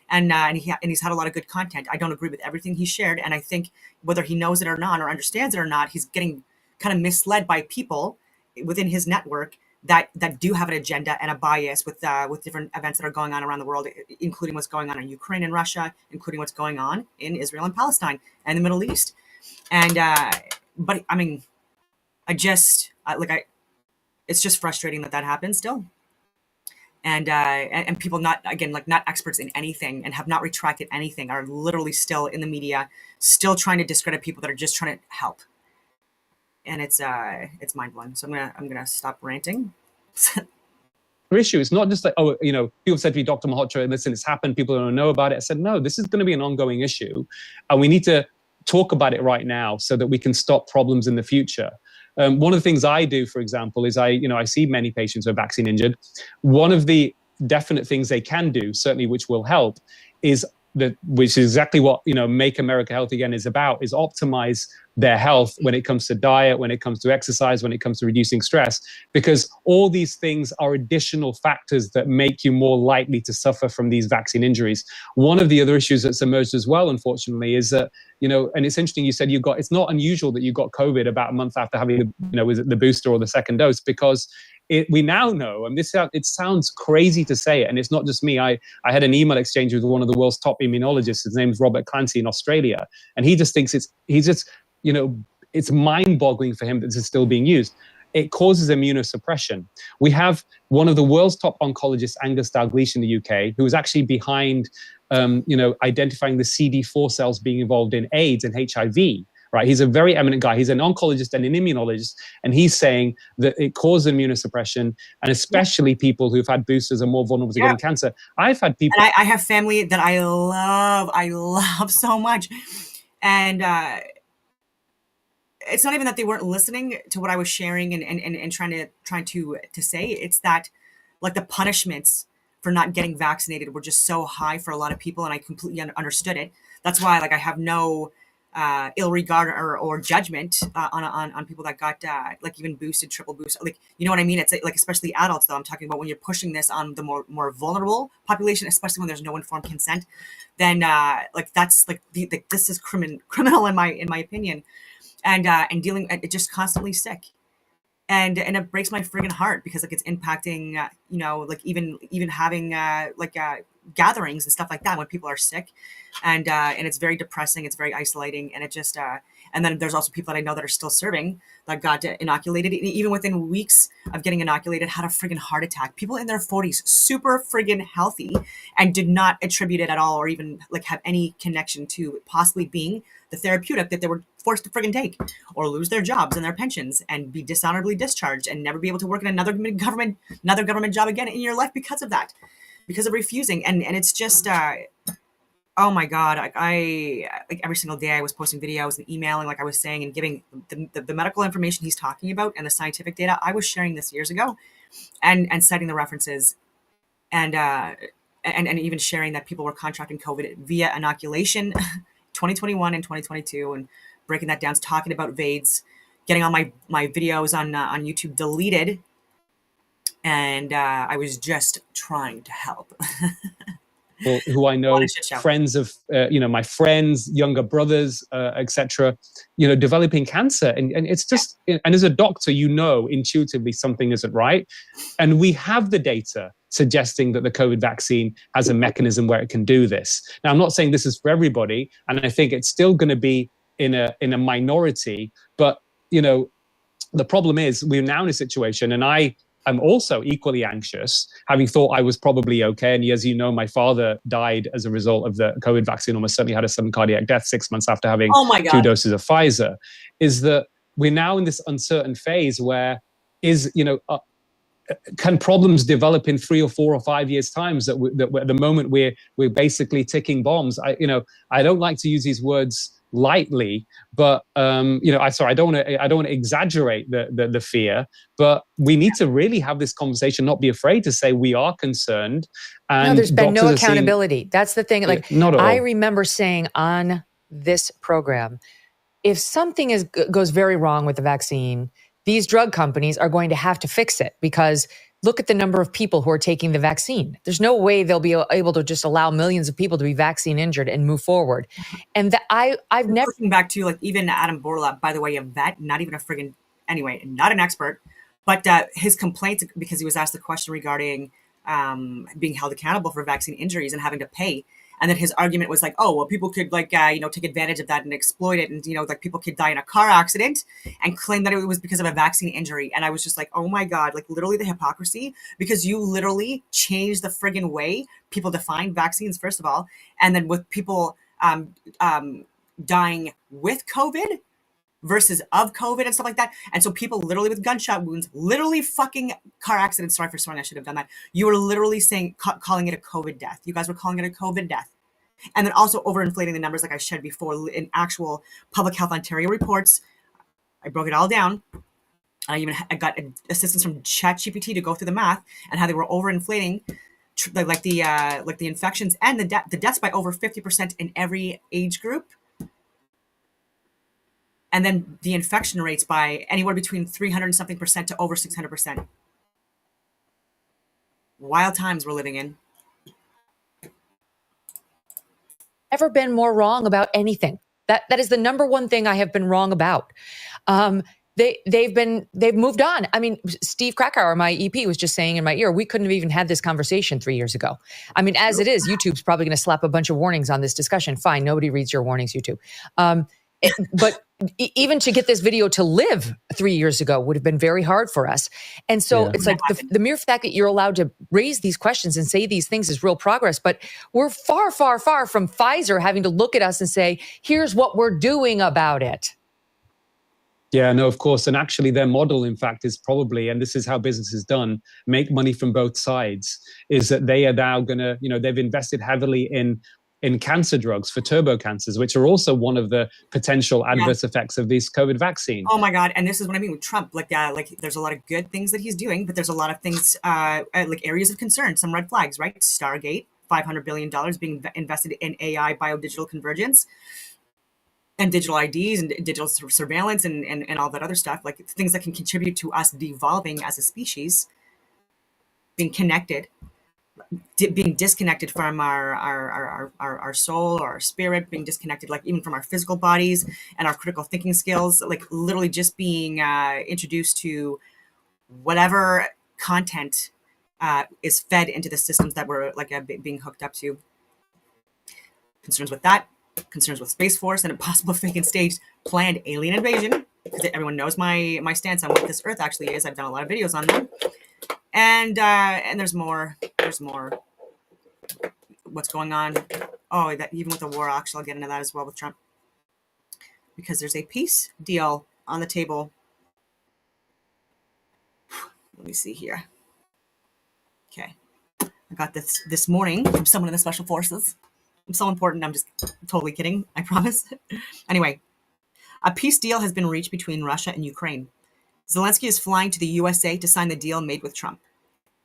And he's had a lot of good content. I don't agree with everything he shared. And I think whether he knows it or not, or understands it or not, he's getting kind of misled by people within his network that do have an agenda and a bias with different events that are going on around the world, including what's going on in Ukraine and Russia, including what's going on in Israel and Palestine and the Middle East. And but I mean, it's just frustrating that happens still. And people not experts in anything and have not retracted anything are literally still in the media, still trying to discredit people that are just trying to help. And it's mind blowing. So I'm gonna stop ranting. Issue. It's not just like, people said to me, Dr. Malhotra, listen, it's happened, people don't know about it. I said, no, this is going to be an ongoing issue, and we need to talk about it right now so that we can stop problems in the future. One of the things I do, for example, is I see many patients who are vaccine injured. One of the definite things they can do, certainly, which will help, which is exactly what Make America Healthy Again is about, is optimize their health when it comes to diet, when it comes to exercise, when it comes to reducing stress, because all these things are additional factors that make you more likely to suffer from these vaccine injuries. One of the other issues that's emerged as well, unfortunately, is that, and it's interesting, you said it's not unusual that you got COVID about a month after having the booster or the second dose, because we now know, and it sounds crazy to say it, and it's not just me. I had an email exchange with one of the world's top immunologists. His name is Robert Clancy in Australia, and he just thinks it's mind-boggling for him that this is still being used. It causes immunosuppression. We have one of the world's top oncologists, Angus Dalgleish in the UK, who is actually behind, identifying the CD4 cells being involved in AIDS and HIV. Right? He's a very eminent guy. He's an oncologist and an immunologist, and he's saying that it causes immunosuppression, and especially people who've had boosters are more vulnerable to getting cancer. I've had people. And I have family that I love so much, and it's not even that they weren't listening to what I was sharing and trying to say. It's that like the punishments for not getting vaccinated were just so high for a lot of people, and I completely understood it. That's why I have no ill regard or judgment on people that got like even boosted, triple boosted. Like, you know what I mean? It's like especially adults though. I'm talking about when you're pushing this on the more vulnerable population, especially when there's no informed consent. Then like that's like this is criminal in my opinion, and dealing it just constantly sick. And it breaks my friggin' heart because like it's impacting you know, like even having gatherings and stuff like that when people are sick, and it's very depressing, it's very isolating, and it just and then there's also people that I know that are still serving that got inoculated, and even within weeks of getting inoculated had a friggin' heart attack. People in their 40s, super friggin' healthy, and did not attribute it at all or even like have any connection to possibly being the therapeutic that they were forced to friggin' take, or lose their jobs and their pensions and be dishonorably discharged and never be able to work in another government job again in your life because of that, because of refusing. And it's just oh my god, I like every single day I was posting videos and emailing, like I was saying, and giving the medical information he's talking about and the scientific data. I was sharing this years ago, and citing the references, and even sharing that people were contracting COVID via inoculation 2021 and 2022, and breaking that down, talking about VAIDS, getting all my videos on YouTube deleted, and I was just trying to help. Well, who I know, What a shit show. friends of you know, my friends, younger brothers, etc., you know, developing cancer, and it's just, and as a doctor, you know, intuitively something isn't right, and we have the data suggesting that the COVID vaccine has a mechanism where it can do this. Now, I'm not saying this is for everybody, and I think it's still going to be in a minority, but you know, the problem is we're now in a situation, and I'm also equally anxious, having thought I was probably okay. And as you know, my father died as a result of the COVID vaccine, almost certainly had a sudden cardiac death 6 months after having Oh my God. 2 doses of Pfizer. Is that we're now in this uncertain phase where can problems develop in 3 or 4 or 5 years' times that at the moment we're basically ticking bombs. I don't like to use these words lightly, but I don't want to exaggerate the fear, but we need to really have this conversation, not be afraid to say we are concerned. And no, there's been no doctors are seeing- accountability. That's the thing. Like, not at all. I remember saying on this program, if something goes very wrong with the vaccine, these drug companies are going to have to fix it, because look at the number of people who are taking the vaccine. There's no way they'll be able to just allow millions of people to be vaccine injured and move forward. And that I've never Looking back to like even Adam Borla, by the way, a vet, not even a friggin' anyway, not an expert, but his complaints, because he was asked the question regarding being held accountable for vaccine injuries and having to pay. And then his argument was like, oh, well, people could like, take advantage of that and exploit it. And, like people could die in a car accident and claim that it was because of a vaccine injury. And I was just like, oh my God, like literally the hypocrisy, because you literally changed the friggin' way people define vaccines, first of all. And then with people dying with COVID versus of COVID and stuff like that. And so people literally with gunshot wounds, literally fucking car accidents. Sorry for swearing, I should have done that. You were literally calling it a COVID death. You guys were calling it a COVID death. And then also overinflating the numbers like I shared before in actual Public Health Ontario reports. I broke it all down. I got assistance from ChatGPT to go through the math and how they were overinflating like the infections and the deaths by over 50% in every age group. And then the infection rates by anywhere between 300 and something percent to over 600%. Wild times we're living in. never been more wrong about anything. That is the number one thing I have been wrong about. They've moved on. I mean, Steve Krakauer, my EP, was just saying in my ear, we couldn't have even had this conversation 3 years ago. I mean, as it is, YouTube's probably going to slap a bunch of warnings on this discussion. Fine, nobody reads your warnings, YouTube. But even to get this video to live 3 years ago would have been very hard for us. And so it's like the mere fact that you're allowed to raise these questions and say these things is real progress. But we're far, far, far from Pfizer having to look at us and say, here's what we're doing about it. Yeah, no, of course. And actually their model, in fact, is probably, and this is how business is done, make money from both sides, is that they are now going to, they've invested heavily in cancer drugs for turbo cancers, which are also one of the potential adverse effects of this COVID vaccine. Oh my God. And this is what I mean with Trump. Like there's a lot of good things that he's doing, but there's a lot of things like areas of concern, some red flags, right? Stargate, $500 billion being invested in AI biodigital convergence. and digital IDs and digital surveillance and all that other stuff, like things that can contribute to us devolving as a species, being connected, being disconnected from our soul or our spirit, being disconnected, like even from our physical bodies and our critical thinking skills, like literally just being introduced to whatever content is fed into the systems that we're like being hooked up to. Concerns with that, concerns with Space Force and a possible fake and staged planned alien invasion, because everyone knows my stance on what this Earth actually is. I've done a lot of videos on them, and there's more. What's going on? Oh, that even with the war, actually, I'll get into that as well with Trump, because there's a peace deal on the table. Let me see here. Okay, I got this morning from someone in the Special Forces. I'm so important. I'm just totally kidding. I promise. Anyway, a peace deal has been reached between Russia and Ukraine. Zelensky is flying to the USA to sign the deal made with Trump.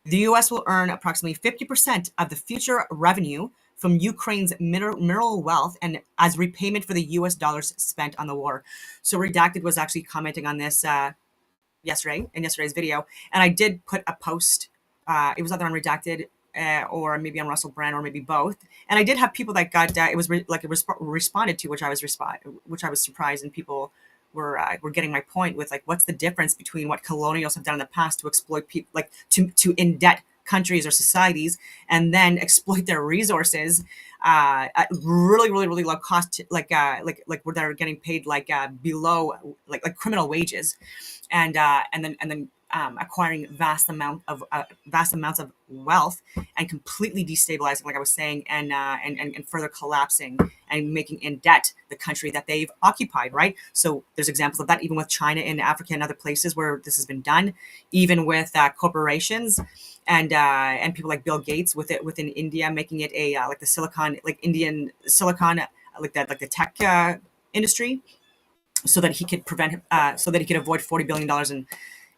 The US will earn approximately 50% of the future revenue from Ukraine's mineral wealth and as repayment for the US dollars spent on the war. So Redacted was actually commenting on this yesterday in yesterday's video. And I did put a post. It was either on Redacted or maybe on Russell Brand, or maybe both. And I did have people that got it was responded to, which I was surprised, and people were getting my point with like, what's the difference between what colonials have done in the past to exploit people, like to indebt countries or societies, and then exploit their resources at really low cost, like where they're getting paid below like criminal wages, and then acquiring vast amounts of wealth and completely destabilizing, like I was saying, and further collapsing and making in debt the country that they've occupied, right? So there's examples of that even with China and Africa and other places where this has been done, even with corporations and people like Bill Gates within India, making it a like the Indian silicon, like the tech industry, so that he could avoid $40 billion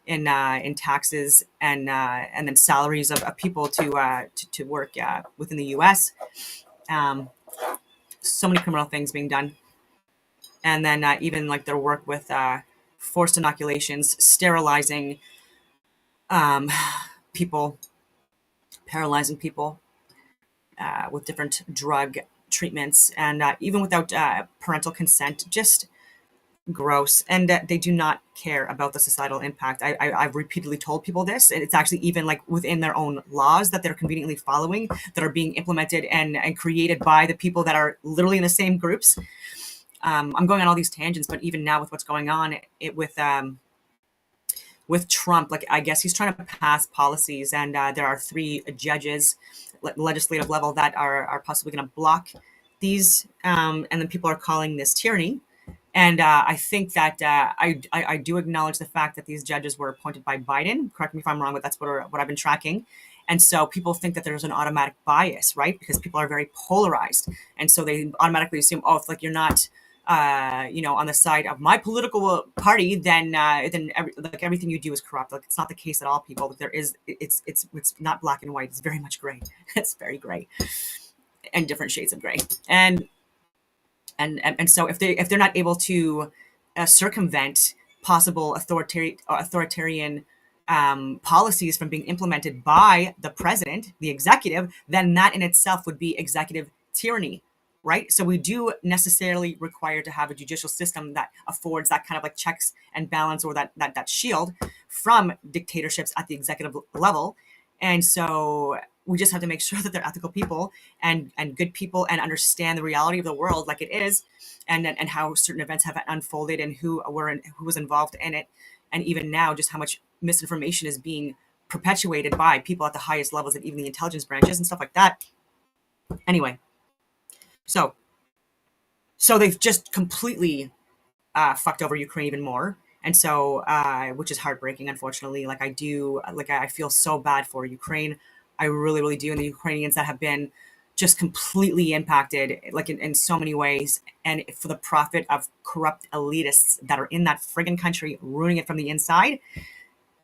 in taxes and then salaries of people to work within the U.S. So many criminal things being done, and then even like their work with forced inoculations, sterilizing people, paralyzing people with different drug treatments, and even without parental consent, just gross. And they do not care about the societal impact. I've repeatedly told people this, and it's actually even like within their own laws that they're conveniently following, that are being implemented and created by the people that are literally in the same groups. I'm going on all these tangents, but even now with what's going on with Trump, like I guess he's trying to pass policies, and there are 3 judges, legislative level, that are possibly going to block these, and then people are calling this tyranny. And I think that I do acknowledge the fact that these judges were appointed by Biden. Correct me if I'm wrong, but that's what I've been tracking. And so people think that there's an automatic bias, right? Because people are very polarized, and so they automatically assume, oh, if like you're not, on the side of my political party, then everything you do is corrupt. Like it's not the case at all, people. But there is, it's not black and white. It's very much gray. It's very gray, and different shades of gray. And so if they're not able to circumvent possible authoritarian policies from being implemented by the president, the executive, then that in itself would be executive tyranny, right? So we do necessarily require to have a judicial system that affords that kind of like checks and balance, or that shield from dictatorships at the executive level. And so we just have to make sure that they're ethical people and good people, and understand the reality of the world like it is, and how certain events have unfolded, and who was involved in it, and even now just how much misinformation is being perpetuated by people at the highest levels, and even the intelligence branches and stuff like that. Anyway, so they've just completely fucked over Ukraine even more. And so, which is heartbreaking, unfortunately. I feel so bad for Ukraine. I really, really do. And the Ukrainians that have been just completely impacted, like in so many ways, and for the profit of corrupt elitists that are in that friggin' country, ruining it from the inside.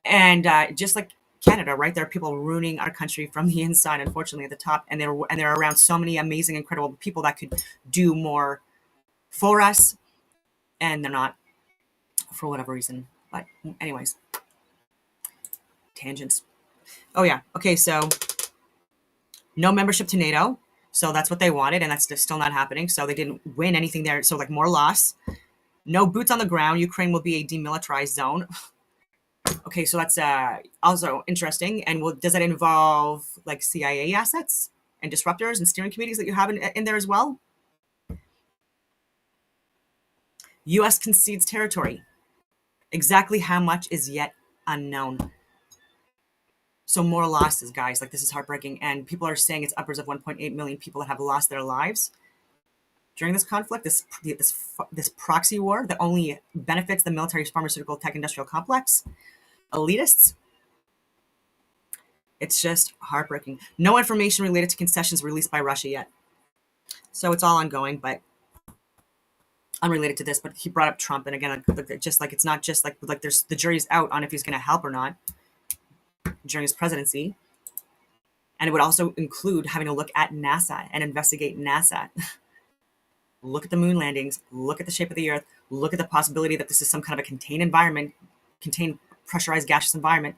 And just like Canada, right? There are people ruining our country from the inside, unfortunately, at the top. And they're around so many amazing, incredible people that could do more for us, and they're not for whatever reason. But anyways, tangents. Oh yeah. Okay, so no membership to NATO. So that's what they wanted, and that's still not happening. So they didn't win anything there. So like more loss. No boots on the ground. Ukraine will be a demilitarized zone. Okay, so that's also interesting. And does that involve like CIA assets and disruptors and steering committees that you have in there as well? U.S. concedes territory. Exactly how much is yet unknown. So more losses, guys. Like, this is heartbreaking. And people are saying it's upwards of 1.8 million people that have lost their lives during this conflict, this proxy war that only benefits the military, pharmaceutical, tech, industrial complex, elitists. It's just heartbreaking. No information related to concessions released by Russia yet. So it's all ongoing, but unrelated to this. But he brought up Trump, and again, just like it's not just like there's the jury's out on if he's going to help or not during his presidency. And it would also include having a look at NASA and investigate NASA. Look at the moon landings, look at the shape of the earth, look at the possibility that this is some kind of a contained environment, contained pressurized gaseous environment.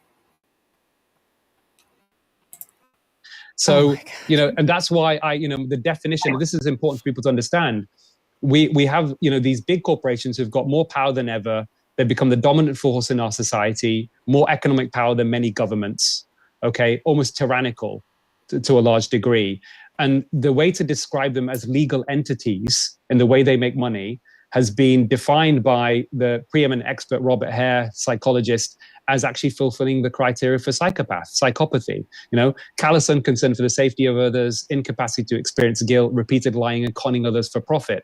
So, and that's why the definition, this is important for people to understand. We have, these big corporations who've got more power than ever. They've become the dominant force in our society, more economic power than many governments, okay, almost tyrannical to a large degree. And the way to describe them as legal entities in the way they make money has been defined by the preeminent expert Robert Hare, psychologist, as actually fulfilling the criteria for psychopathy. Callous unconcern for the safety of others, incapacity to experience guilt, repeated lying and conning others for profit.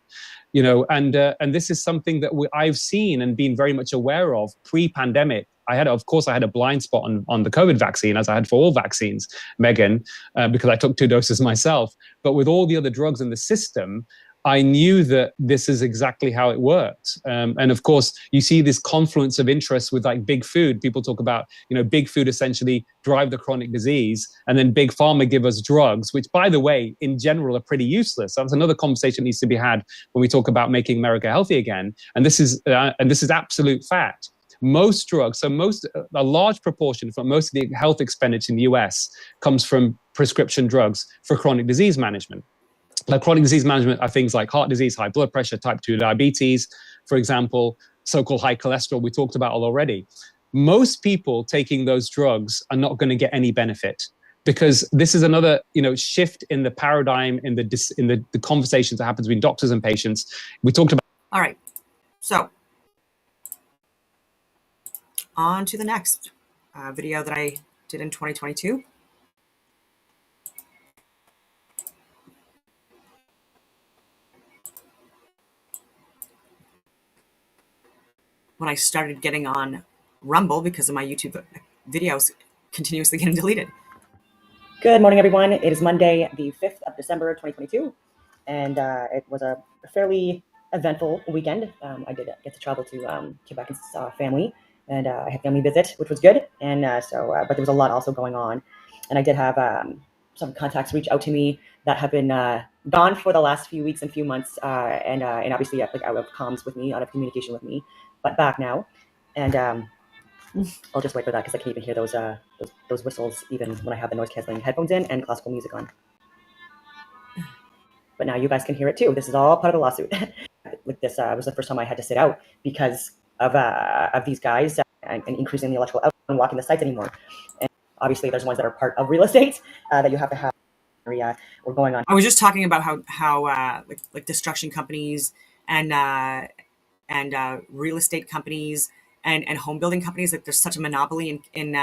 And this is something that I've seen and been very much aware of pre-pandemic. I had a blind spot on the COVID vaccine, as I had for all vaccines, Megan, because I took 2 doses myself. But with all the other drugs in the system, I knew that this is exactly how it worked. And of course, you see this confluence of interests with like big food. People talk about, big food essentially drive the chronic disease, and then big pharma give us drugs, which, by the way, in general are pretty useless. That's another conversation that needs to be had when we talk about making America healthy again. And this is absolute fact. Most drugs, a large proportion from most of the health expenditure in the US comes from prescription drugs for chronic disease management. Like chronic disease management are things like heart disease, high blood pressure, type 2 diabetes, for example, so-called high cholesterol we talked about already. Most people taking those drugs are not going to get any benefit, because this is another shift in the paradigm in the conversations that happens between doctors and patients. We talked about. All right, so on to the next video that I did in 2022. When I started getting on Rumble because of my YouTube videos continuously getting deleted. Good morning, everyone. It is Monday, the 5th of December, 2022, and it was a fairly eventful weekend. I did get to travel to Quebec and saw family, and I had family visit, which was good. And but there was a lot also going on, and I did have some contacts reach out to me that have been gone for the last few weeks and few months, and obviously out of comms with me, out of communication with me, but back now. And I'll just wait for that because I can't even hear those whistles even when I have the noise canceling headphones in and classical music on. But now you guys can hear it too. This is all part of the lawsuit. Like this was the first time I had to sit out because of these guys and increasing the electrical output and walking the sites anymore. And obviously there's ones that are part of real estate that you have to have area or going on. I was just talking about how like destruction companies and real estate companies and home building companies, like there's such a monopoly in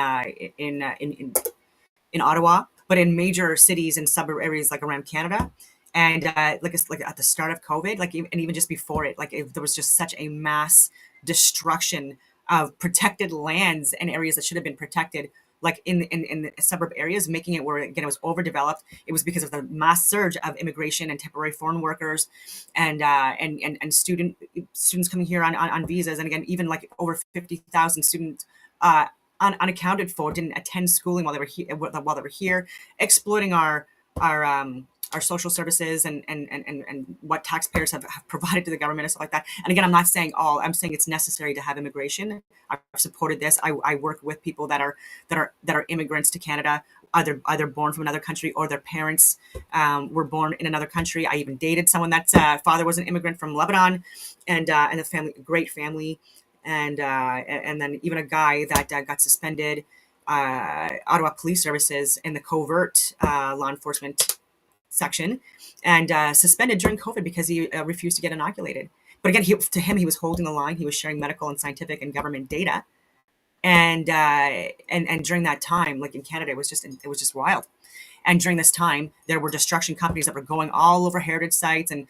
Ottawa, but in major cities and suburb areas like around Canada. And like at the start of COVID, and even just before it, there was just such a mass destruction of protected lands and areas that should have been protected, like in the suburb areas, making it where, again, it was overdeveloped. It was because of the mass surge of immigration and temporary foreign workers and students coming here on visas. And again, even like over 50,000 students unaccounted for didn't attend schooling while they were here, exploiting our our social services and what taxpayers have provided to the government and stuff like that. And again, I'm not saying all. I'm saying it's necessary to have immigration. I've supported this. I work with people that are immigrants to Canada, either born from another country or their parents were born in another country. I even dated someone that's father was an immigrant from Lebanon, and the family, great family, and then even a guy that got suspended. Ottawa Police Services in the covert law enforcement section, and suspended during COVID because he refused to get inoculated. But again, he was holding the line. He was sharing medical and scientific and government data, and during that time, like in Canada, it was just wild. And during this time, there were destruction companies that were going all over heritage sites and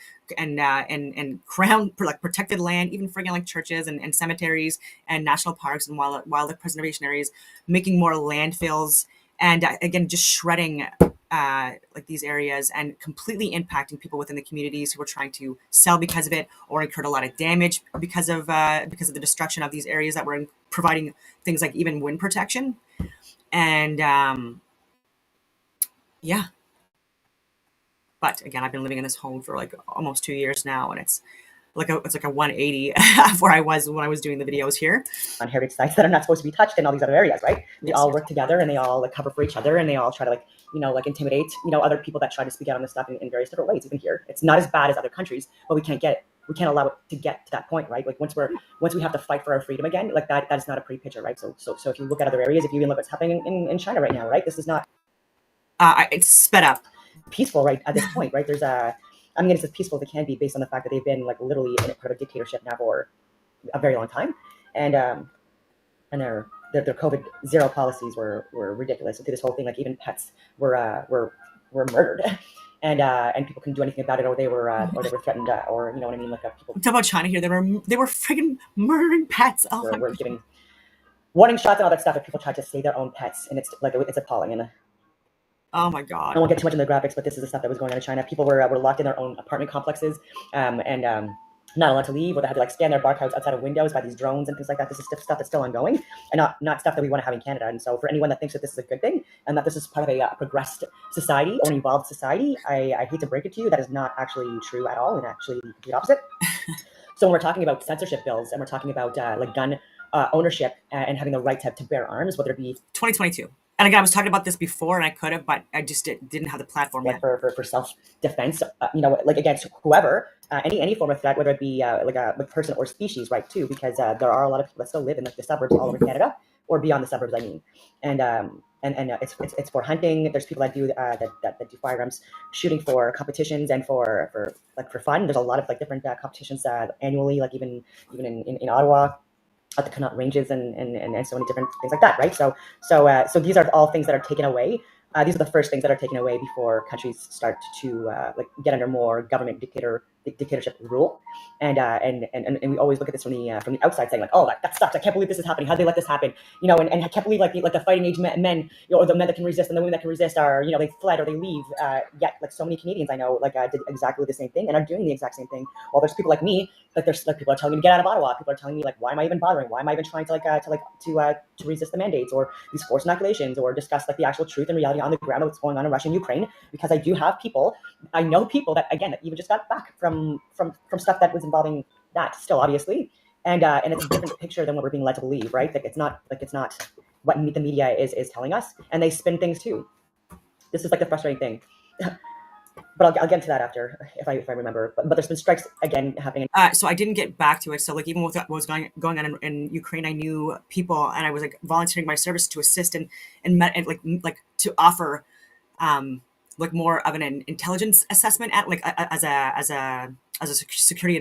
crown like protected land, even friggin' like churches and cemeteries and national parks and wildlife preservation areas, making more landfills, and again just shredding like these areas and completely impacting people within the communities who were trying to sell because of it or incurred a lot of damage because of the destruction of these areas that were providing things like even wind protection. And yeah. But again, I've been living in this home for like almost 2 years now, and it's like a 180 of where I was when I was doing the videos here. On heritage sites that are not supposed to be touched in all these other areas, right? They Yes, all yes. work together and they all like cover for each other, and they all try to like, like intimidate, other people that try to speak out on this stuff in various different ways. Even here, it's not as bad as other countries, but we can't allow it to get to that point, right? Like once we have to fight for our freedom again, like that is not a pretty picture, right? So if you look at other areas, if you even look what's happening in China right now, right? This is not It's sped up. peaceful, right? At this point, right? There's it's as peaceful as it can be based on the fact that they've been like literally in a part of a dictatorship now for a very long time, and their COVID zero policies were ridiculous. So through this whole thing, like even pets were murdered, and people couldn't do anything about it, or they were threatened, or you know what I mean, like people Talk about China here. They were friggin' murdering pets. Oh my were God. giving warning shots and all that stuff, and people tried to save their own pets, and it's appalling. And Oh my I God. won't get too much into the graphics, but this is the stuff that was going on in China. People were locked in their own apartment complexes, and not allowed to leave, or they had to like scan their barcodes outside of windows by these drones and things like that. This is stuff that's still ongoing, and not stuff that we want to have in Canada. And so, for anyone that thinks that this is a good thing and that this is part of a progressed society or an evolved society, I hate to break it to you, that is not actually true at all, and actually the complete opposite. So when we're talking about censorship bills and we're talking about like gun ownership and having the right to bear arms, whether it be 2022. And again, I was talking about this before, and I could have, but I just didn't have the platform like yet. for self-defense, like against whoever, any form of threat, whether it be like a person or species, right? Too, because there are a lot of people that still live in like the suburbs all over Canada, or beyond the suburbs, I mean, and it's for hunting. There's people that do that do firearms shooting for competitions and for fun. There's a lot of like different competitions annually, like even in Ottawa, at the Connaught Ranges and so many different things like that, right? So these are all things that are taken away. These are the first things that are taken away before countries start to like get under more government dictatorship rule, and we always look at this from the outside, saying like, oh, that sucks. I can't believe this is happening. How did they let this happen? And I can't believe like the fighting age men, or the men that can resist and the women that can resist are they fled or they leave. Yet like so many Canadians I know did exactly the same thing and are doing the exact same thing. While there's people like me, like there's like people are telling me to get out of Ottawa. People are telling me like, why am I even bothering? Why am I even trying to resist the mandates or these forced inoculations or discuss like the actual truth and reality on the ground of what's going on in Russia and Ukraine? Because I do have people, I know people that again that even just got back from stuff that was involving that still, obviously, and it's a different picture than what we're being led to believe, right? Like it's not what the media is telling us, and they spin things too. This is like the frustrating thing. But I'll get into that after if I remember. But there's been strikes again happening. So I didn't get back to it. So like even with what was going on in Ukraine, I knew people, and I was like volunteering my service to assist and like to offer like more of an intelligence assessment at like as a security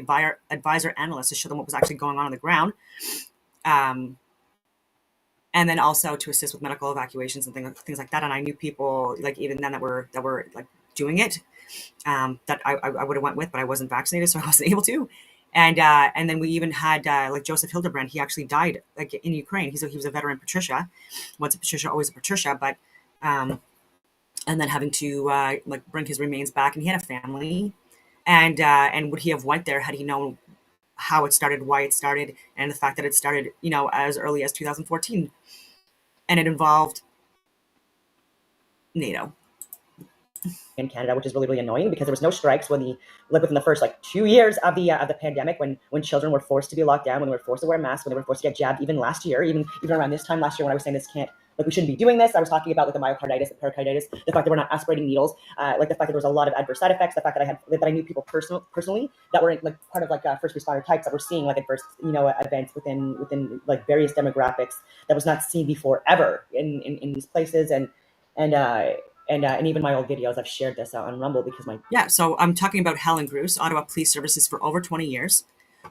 advisor analyst to show them what was actually going on the ground, and then also to assist with medical evacuations and things like that. And I knew people like even then that were like doing it, that I would have went with, but I wasn't vaccinated, so I wasn't able to. And then we even had like Joseph Hildebrand. He actually died like in Ukraine. He was a veteran Patricia. Once a Patricia, always a Patricia. But and then having to like bring his remains back, and he had a family. And would he have went there had he known how it started, why it started, and the fact that it started, as early as 2014, and it involved NATO. in Canada, which is really, really annoying because there was no strikes within the first 2 years of the pandemic when children were forced to be locked down, when they were forced to wear masks, when they were forced to get jabbed. Even last year, even around this time last year, when I was saying we shouldn't be doing this, I was talking about the myocarditis, the pericarditis, the fact that we're not aspirating needles, the fact that there was a lot of adverse side effects, the fact that I knew people personally that were part of first responder types that were seeing adverse events within various demographics that was not seen before ever in these places. And even my old videos, I've shared this on Rumble because so I'm talking about Helen Bruce, Ottawa Police Services, for over 20 years.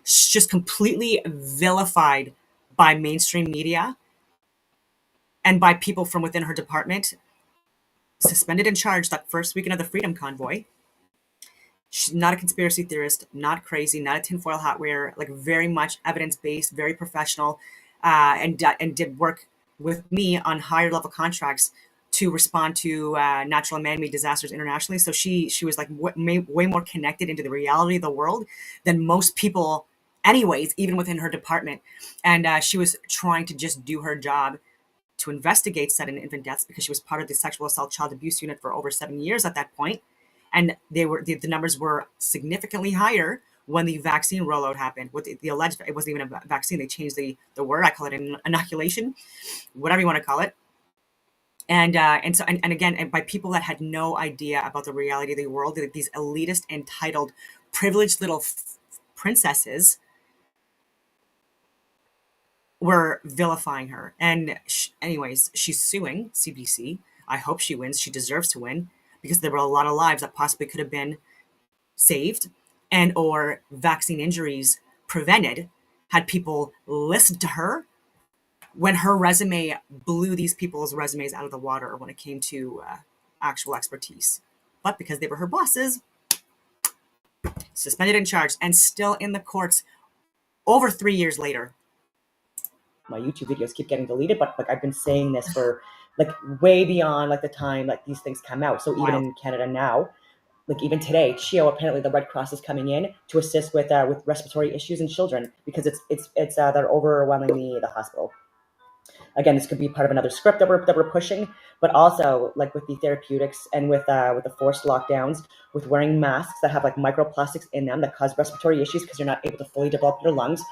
She's just completely vilified by mainstream media and by people from within her department. Suspended and charged that first weekend of the Freedom Convoy. She's not a conspiracy theorist, not crazy, not a tinfoil hat wearer, very much evidence-based, very professional, and did work with me on higher level contracts to respond to natural and man-made disasters internationally. So she was way more connected into the reality of the world than most people anyways, even within her department. And she was trying to just do her job to investigate sudden infant deaths because she was part of the sexual assault child abuse unit for over 7 years at that point. And the numbers were significantly higher when the vaccine rollout happened. With the alleged, it wasn't even a vaccine. They changed the word. I call it an inoculation, whatever you want to call it. And again, by people that had no idea about the reality of the world, these elitist, entitled, privileged little princesses were vilifying her. And anyways, she's suing CBC. I hope she wins. She deserves to win because there were a lot of lives that possibly could have been saved and or vaccine injuries prevented had people listened to her when her resume blew these people's resumes out of the water when it came to actual expertise. But because they were her bosses, suspended and charged, and still in the courts over 3 years later. My YouTube videos keep getting deleted, but I've been saying this for way beyond the time these things come out. So even in Canada now, even today, CHEO, apparently the Red Cross is coming in to assist with respiratory issues in children because it's they're overwhelmingly the hospital. Again, this could be part of another script that we're pushing, but also with the therapeutics and with the forced lockdowns, with wearing masks that have microplastics in them that cause respiratory issues because you're not able to fully develop your lungs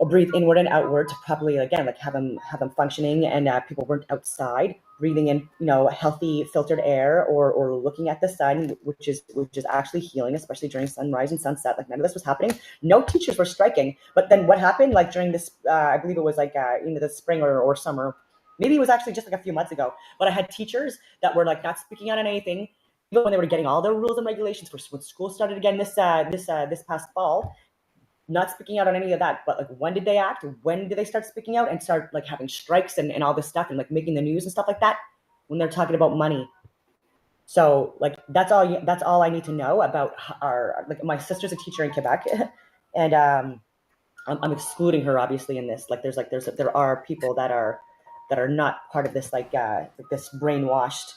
or breathe inward and outward to properly have them functioning, and people weren't outside breathing in healthy filtered air or looking at the sun, which is actually healing, especially during sunrise and sunset. None of this was happening. No teachers were striking. But then what happened during this I believe it was the spring or summer, maybe it was actually just a few months ago, but I had teachers that were not speaking out on anything even when they were getting all their rules and regulations for when school started again this past fall. Not speaking out on any of that, but when did they act? When did they start speaking out and start having strikes and all this stuff and making the news and stuff like that? When they're talking about money. So that's all I need to know about our my sister's a teacher in Quebec, and I'm excluding her obviously in this. There are people that are not part of this this brainwashed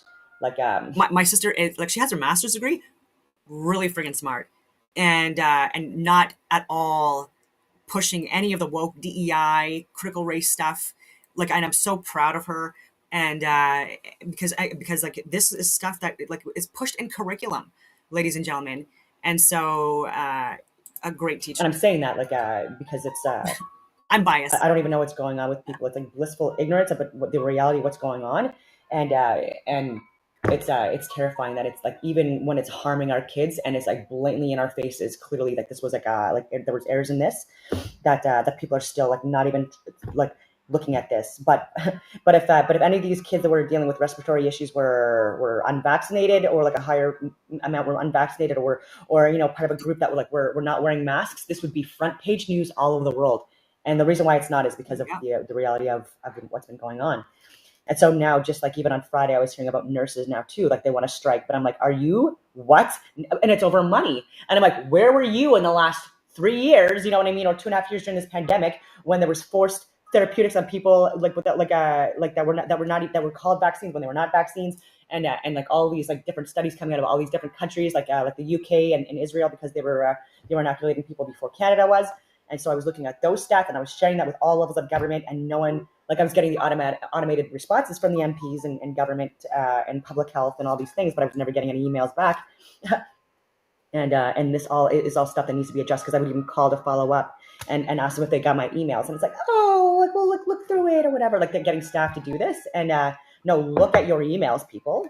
my sister is she has her master's degree, really friggin' smart. And not at all pushing any of the woke DEI critical race stuff. And I'm so proud of her. And because this is stuff that is pushed in curriculum, ladies and gentlemen. And so a great teacher. And I'm saying that because it's I'm biased. I don't even know what's going on with people. It's blissful ignorance of the reality of what's going on, and it's terrifying that it's even when it's harming our kids and it's blatantly in our faces, clearly this was there was errors in this that people are still not even looking at this. But if any of these kids that were dealing with respiratory issues were unvaccinated or a higher amount were unvaccinated or part of a group that were not wearing masks, this would be front page news all over the world. And the reason why it's not is because of the reality of what's been going on. And so now, just even on Friday, I was hearing about nurses now too, they want to strike. But I'm are you what? And it's over money. And I'm where were you in the last 3 years? You know what I mean? Or 2.5 years during this pandemic when there was forced therapeutics on people that were called vaccines when they were not vaccines, and all these different studies coming out of all these different countries like the UK and Israel because they were inoculating people before Canada was. And so I was looking at those stats and I was sharing that with all levels of government, and no one like I was getting the automated responses from the MPs and government and public health and all these things, but I was never getting any emails back. And this all is all stuff that needs to be addressed, because I would even call to follow up and ask them if they got my emails, and it's like, oh, like, well, look through it or whatever. Like, they're getting staff to do this, and no, look at your emails, people.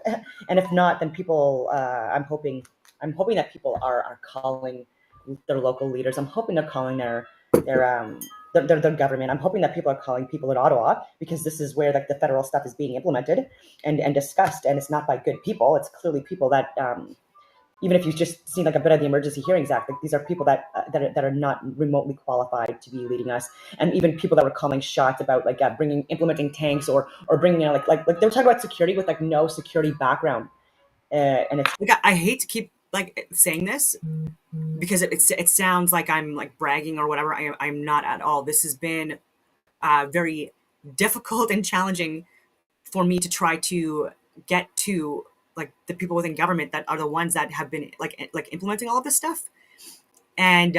And if not, then people, I'm hoping that people are calling their local leaders. I'm hoping they're calling their government. I'm hoping that people are calling people in Ottawa, because this is where like the federal stuff is being implemented and discussed, and it's not by good people. It's clearly people that. Even if you've just seen like a bit of the Emergency Hearings Act, like these are people that are not remotely qualified to be leading us, and even people that were calling shots about like implementing tanks or bringing in like they were talking about security with like no security background, and it's like, I hate to keep like saying this because it sounds like I'm like bragging or whatever. I'm not at all. This has been very difficult and challenging for me to try to get to like the people within government that are the ones that have been like implementing all of this stuff. And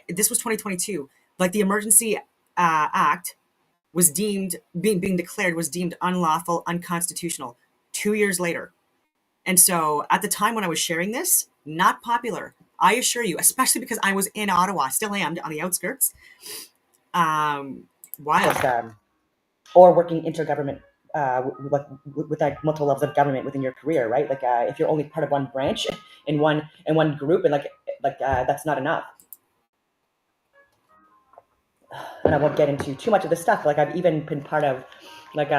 this was 2022. Like the Emergency Act was deemed being declared was deemed unlawful, unconstitutional 2 years later. And so at the time when I was sharing this, not popular, I assure you, especially because I was in Ottawa, still am on the outskirts. Wild. Or working intergovernment with like multiple levels of government within your career, right? Like if you're only part of one branch in one group, and like that's not enough. And I won't get into too much of this stuff. Like I've even been part of like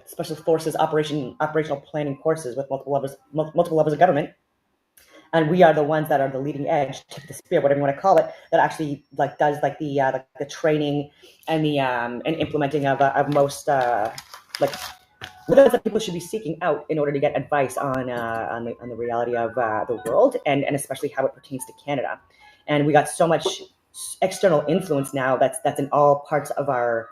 special forces operational planning courses with multiple levels of government. And we are the ones that are the leading edge, tip of the spear, whatever you want to call it, that actually like does like the training and the and implementing of most like what else that people should be seeking out in order to get advice on the reality of the world, and especially how it pertains to Canada. And we got so much external influence now that's in all parts of our,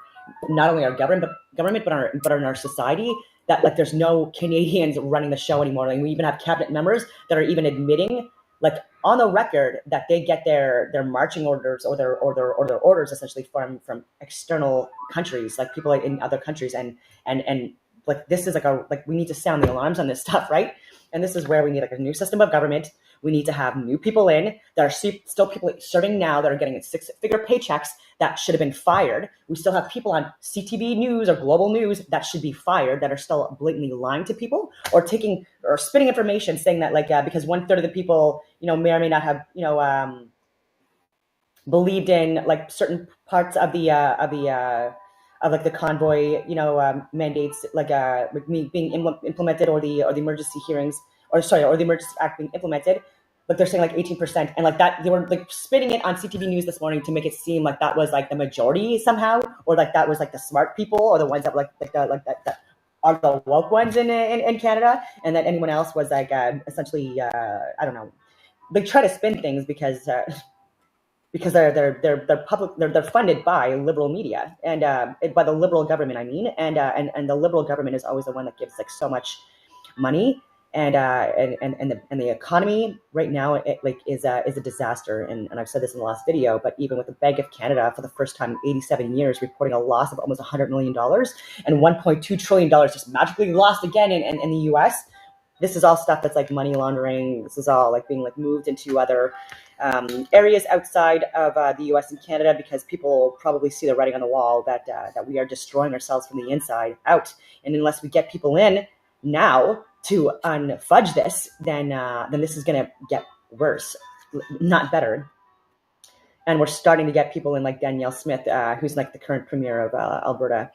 not only our government but in our society, that like there's no Canadians running the show anymore. Like we even have cabinet members that are even admitting, like on the record, that they get their marching orders or their orders essentially from external countries, like people in other countries, and like this is like we need to sound the alarms on this stuff, right? And this is where we need like a new system of government. We need to have new people in that are still people serving now that are getting 6-figure paychecks that should have been fired. We still have people on CTV News or Global News that should be fired, that are still blatantly lying to people or spitting information saying that like because 1/3 of the people may or may not have believed in like certain parts of the convoy mandates, like being implemented, or the emergency hearings, or the Emergency Act being implemented. But they're saying like 18%, and like that they were like spitting it on CTV News this morning to make it seem like that was like the majority somehow, or like that was like the smart people, or the ones that that are the woke ones in Canada, and that anyone else was like essentially I don't know. They try to spin things because they're public, they're funded by liberal media and by the liberal government, I mean, and the liberal government is always the one that gives like so much money. And the economy right now is a disaster, and I've said this in the last video. But even with the Bank of Canada, for the first time in 87 years, reporting a loss of almost $100 million, and $1.2 trillion just magically lost again in the U.S. This is all stuff that's like money laundering. This is all like being like moved into other areas outside of the U.S. and Canada, because people probably see the writing on the wall that we are destroying ourselves from the inside out, and unless we get people in now to unfudge this, then this is going to get worse, not better. And we're starting to get people in like Danielle Smith, who's like the current premier of Alberta,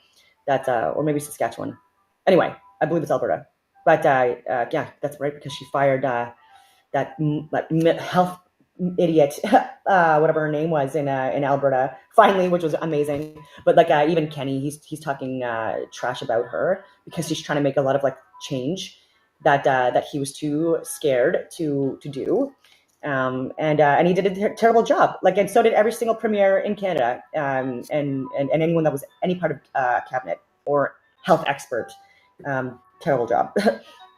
or maybe Saskatchewan. Anyway, I believe it's Alberta. But yeah, that's right, because she fired that health idiot, whatever her name was, in Alberta, finally, which was amazing. But like even Kenny, he's talking trash about her because she's trying to make a lot of like change that he was too scared to do, and he did a terrible job. Like, and so did every single premier in Canada, and anyone that was any part of cabinet or health expert. Terrible job,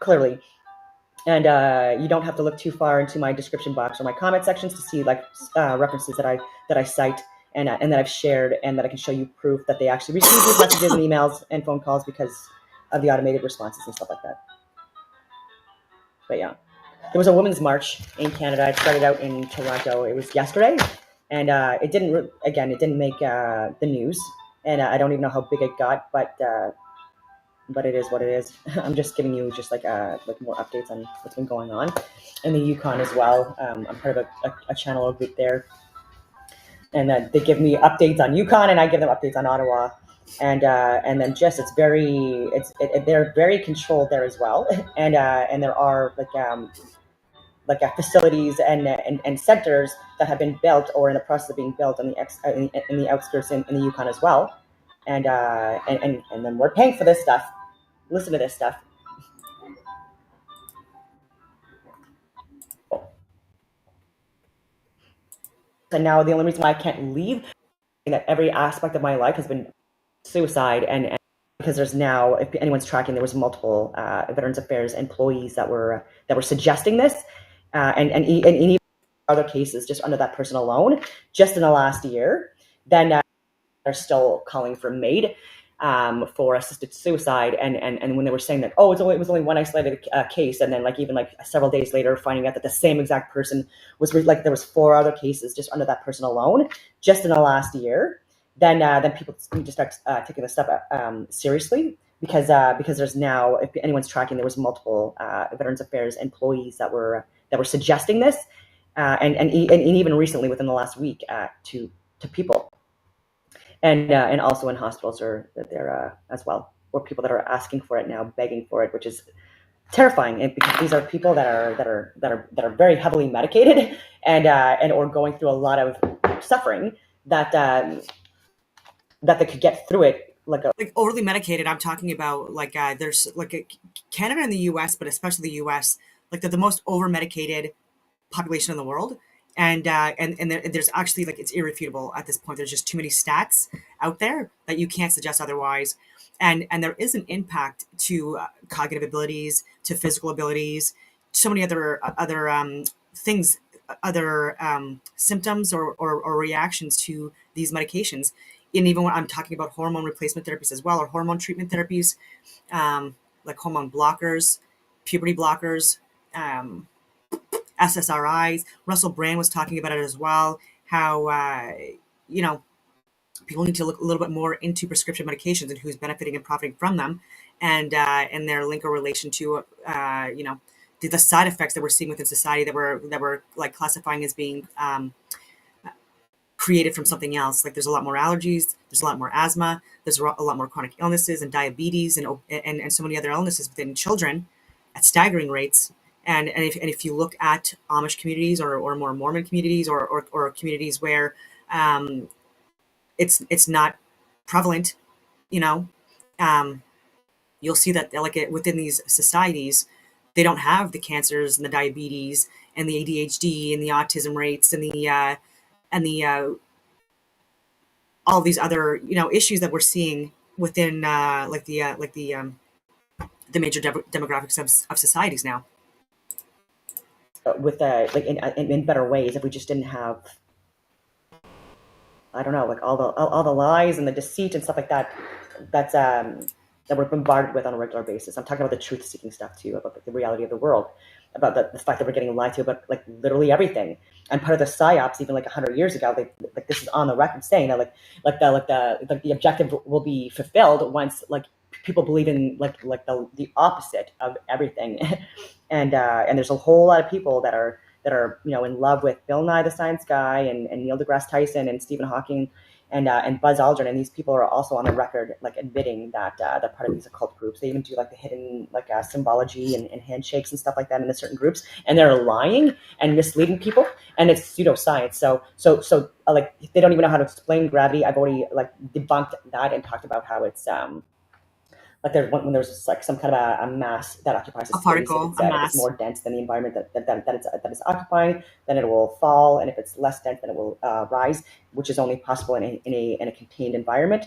clearly. And you don't have to look too far into my description box or my comment sections to see like references that I cite and that I've shared, and that I can show you proof that they actually received these messages and emails and phone calls because of the automated responses and stuff like that. But yeah, there was a women's march in Canada. It started out in Toronto. It was yesterday, and it didn't make the news, and I don't even know how big it got, but it is what it is. I'm just giving you just like more updates on what's been going on in the Yukon as well. I'm part of a channel or group there, and they give me updates on Yukon, and I give them updates on Ottawa, and then just they're very controlled there as well, and there are facilities and centers that have been built or in the process of being built in the outskirts in the Yukon as well, and then we're paying for this stuff. Listen to this stuff. And now the only reason why I can't leave is that every aspect of my life has been suicide, and because there's now, if anyone's tracking, there was multiple Veterans Affairs employees that were suggesting this, and even other cases just under that person alone, just in the last year, then they're still calling for MAID for assisted suicide, and when they were saying that, oh, it was only one isolated case, and then even several days later finding out that the same exact person was there was 4 other cases just under that person alone, just in the last year, then people need to start taking this stuff seriously, because there's now, if anyone's tracking, there was multiple Veterans Affairs employees that were suggesting this, and even recently within the last week to people. And also in hospitals there as well, or people that are asking for it now, begging for it, which is terrifying. And because these are people that are very heavily medicated and or going through a lot of suffering that they could get through it like overly medicated. I'm talking about there's Canada and the U.S., but especially the U.S. They're the most over medicated population in the world. And there's actually it's irrefutable at this point. There's just too many stats out there that you can't suggest otherwise, and there is an impact to cognitive abilities, to physical abilities, so many other things, other symptoms or reactions to these medications. And even when I'm talking about hormone replacement therapies as well, or hormone treatment therapies, like hormone blockers, puberty blockers. SSRIs. Russell Brand was talking about it as well, how, people need to look a little bit more into prescription medications and who's benefiting and profiting from them, and their link or relation to, the side effects that we're seeing within society that we're classifying as being created from something else. There's a lot more allergies, there's a lot more asthma, there's a lot more chronic illnesses and diabetes and so many other illnesses within children at staggering rates. And if you look at Amish communities or more Mormon communities or communities where it's not prevalent, you'll see that within these societies, they don't have the cancers and the diabetes and the ADHD and the autism rates and the all these other issues that we're seeing within the major demographics of societies now. With in better ways, if we just didn't have, I don't know, all the lies and the deceit and stuff like that that we're bombarded with on a regular basis. I'm talking about the truth-seeking stuff too, about the reality of the world, about the fact that we're getting lied to about literally everything. And part of the psyops, even 100 years ago, this is on the record saying that the objective will be fulfilled once people believe in the opposite of everything, and there's a whole lot of people that are in love with Bill Nye the Science Guy and Neil deGrasse Tyson and Stephen Hawking and Buzz Aldrin, and these people are also on the record admitting that they're part of these occult groups. They even do the hidden symbology and handshakes and stuff like that in certain groups, and they're lying and misleading people, and it's pseudoscience. So they don't even know how to explain gravity. I've already debunked that and talked about how it's when there's some kind of a mass that occupies a particle, space, if it's more dense than the environment that it's occupying, then it will fall, and if it's less dense, then it will rise, which is only possible in a contained environment.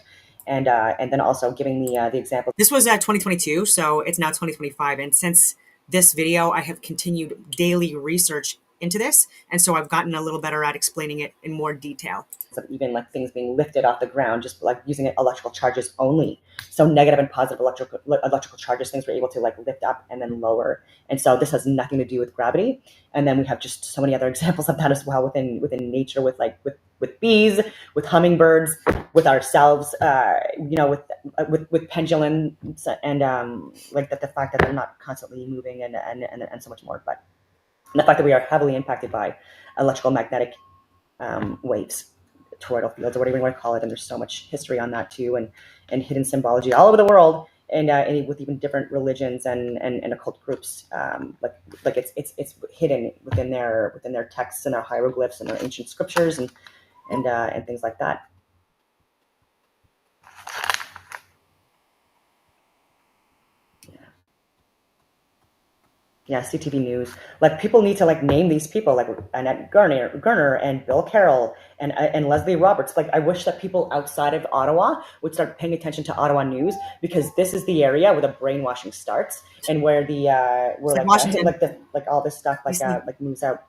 And then also giving the example. This was 2022, so it's now 2025, and since this video, I have continued daily research into this, and so I've gotten a little better at explaining it in more detail. Of even like things being lifted off the ground, just like using electrical charges only. So negative and positive electrical charges, things we're able to like lift up and then lower. And so this has nothing to do with gravity. And then we have just so many other examples of that as well within nature, with bees, with hummingbirds, with ourselves, with pendulums, and like the fact that they're not constantly moving and so much more. But the fact that we are heavily impacted by electromagnetic waves, toroidal fields, or whatever you want to call it, and there's so much history on that too, and hidden symbology all over the world, and with even different religions and occult groups, like it's hidden within their texts and their hieroglyphs and their ancient scriptures and things like that. Yeah, CTV News. Like, people need to like name these people, like Annette Garner and Bill Carroll and Leslie Roberts. Like, I wish that people outside of Ottawa would start paying attention to Ottawa news, because this is the area where the brainwashing starts, and where the where like Washington. like all this stuff like moves out.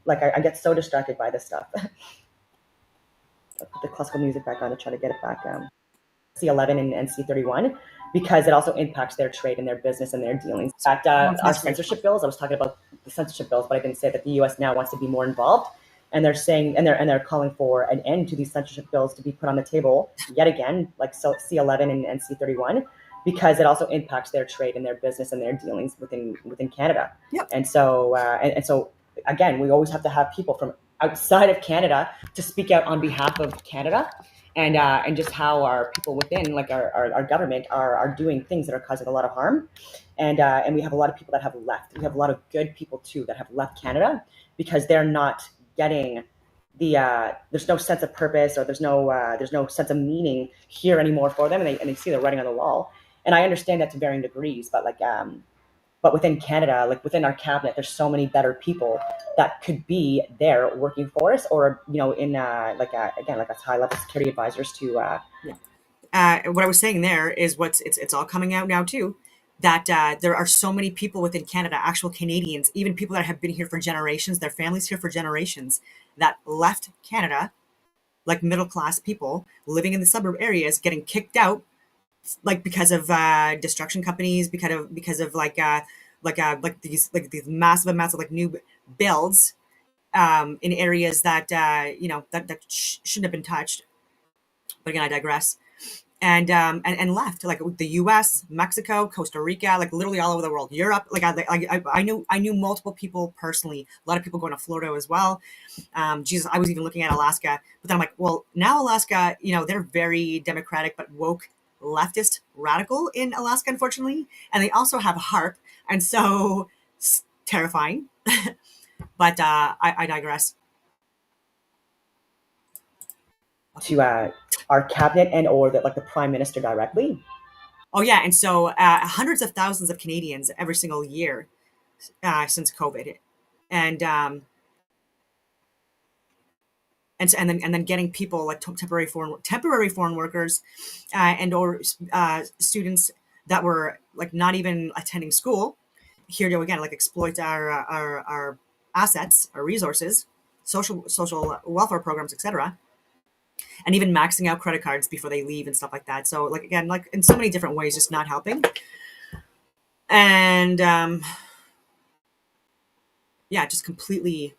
Like, I get so distracted by this stuff. I'll put the classical music back on to try to get it back. C11 and C31, because it also impacts their trade and their business and their dealings. In fact, our censorship bills, I was talking about the censorship bills, but I didn't say that the U.S. now wants to be more involved, and they're saying, and they're calling for an end to these censorship bills to be put on the table yet again, like C11 and C31, because it also impacts their trade and their business and their dealings within Canada. Yep. And so again, we always have to have people from outside of Canada to speak out on behalf of Canada. And just how our people within, like our government, are doing things that are causing a lot of harm, and we have a lot of people that have left. We have a lot of good people too that have left Canada, because they're not getting there's no sense of purpose, or there's no sense of meaning here anymore for them, and they see the writing on the wall. And I understand that to varying degrees, but but within Canada, like within our cabinet, there's so many better people that could be there working for us, or in again, like as high level security advisors to. What I was saying there is it's all coming out now too, that there are so many people within Canada, actual Canadians, even people that have been here for generations, their families here for generations, that left Canada, like middle class people living in the suburb areas, getting kicked out, like because of destruction companies, because of these massive amounts of like new builds in areas that that shouldn't have been touched. But again, I digress. And left, like the U.S., Mexico, Costa Rica, like literally all over the world, Europe. Like I knew multiple people personally. A lot of people going to Florida as well. Jesus, I was even looking at Alaska, but then I'm like, well, now Alaska, they're very democratic but woke, leftist, radical in Alaska, unfortunately, and they also have HARP, and so terrifying. But I digress. To our cabinet and or the prime minister directly. Oh yeah, and so hundreds of thousands of Canadians every single year since COVID, and then getting people like temporary foreign workers and or students that were like not even attending school here to again like exploit our assets, our resources, social welfare programs, etc. And even maxing out credit cards before they leave and stuff like that. So like again, like in so many different ways, just not helping. And yeah, just completely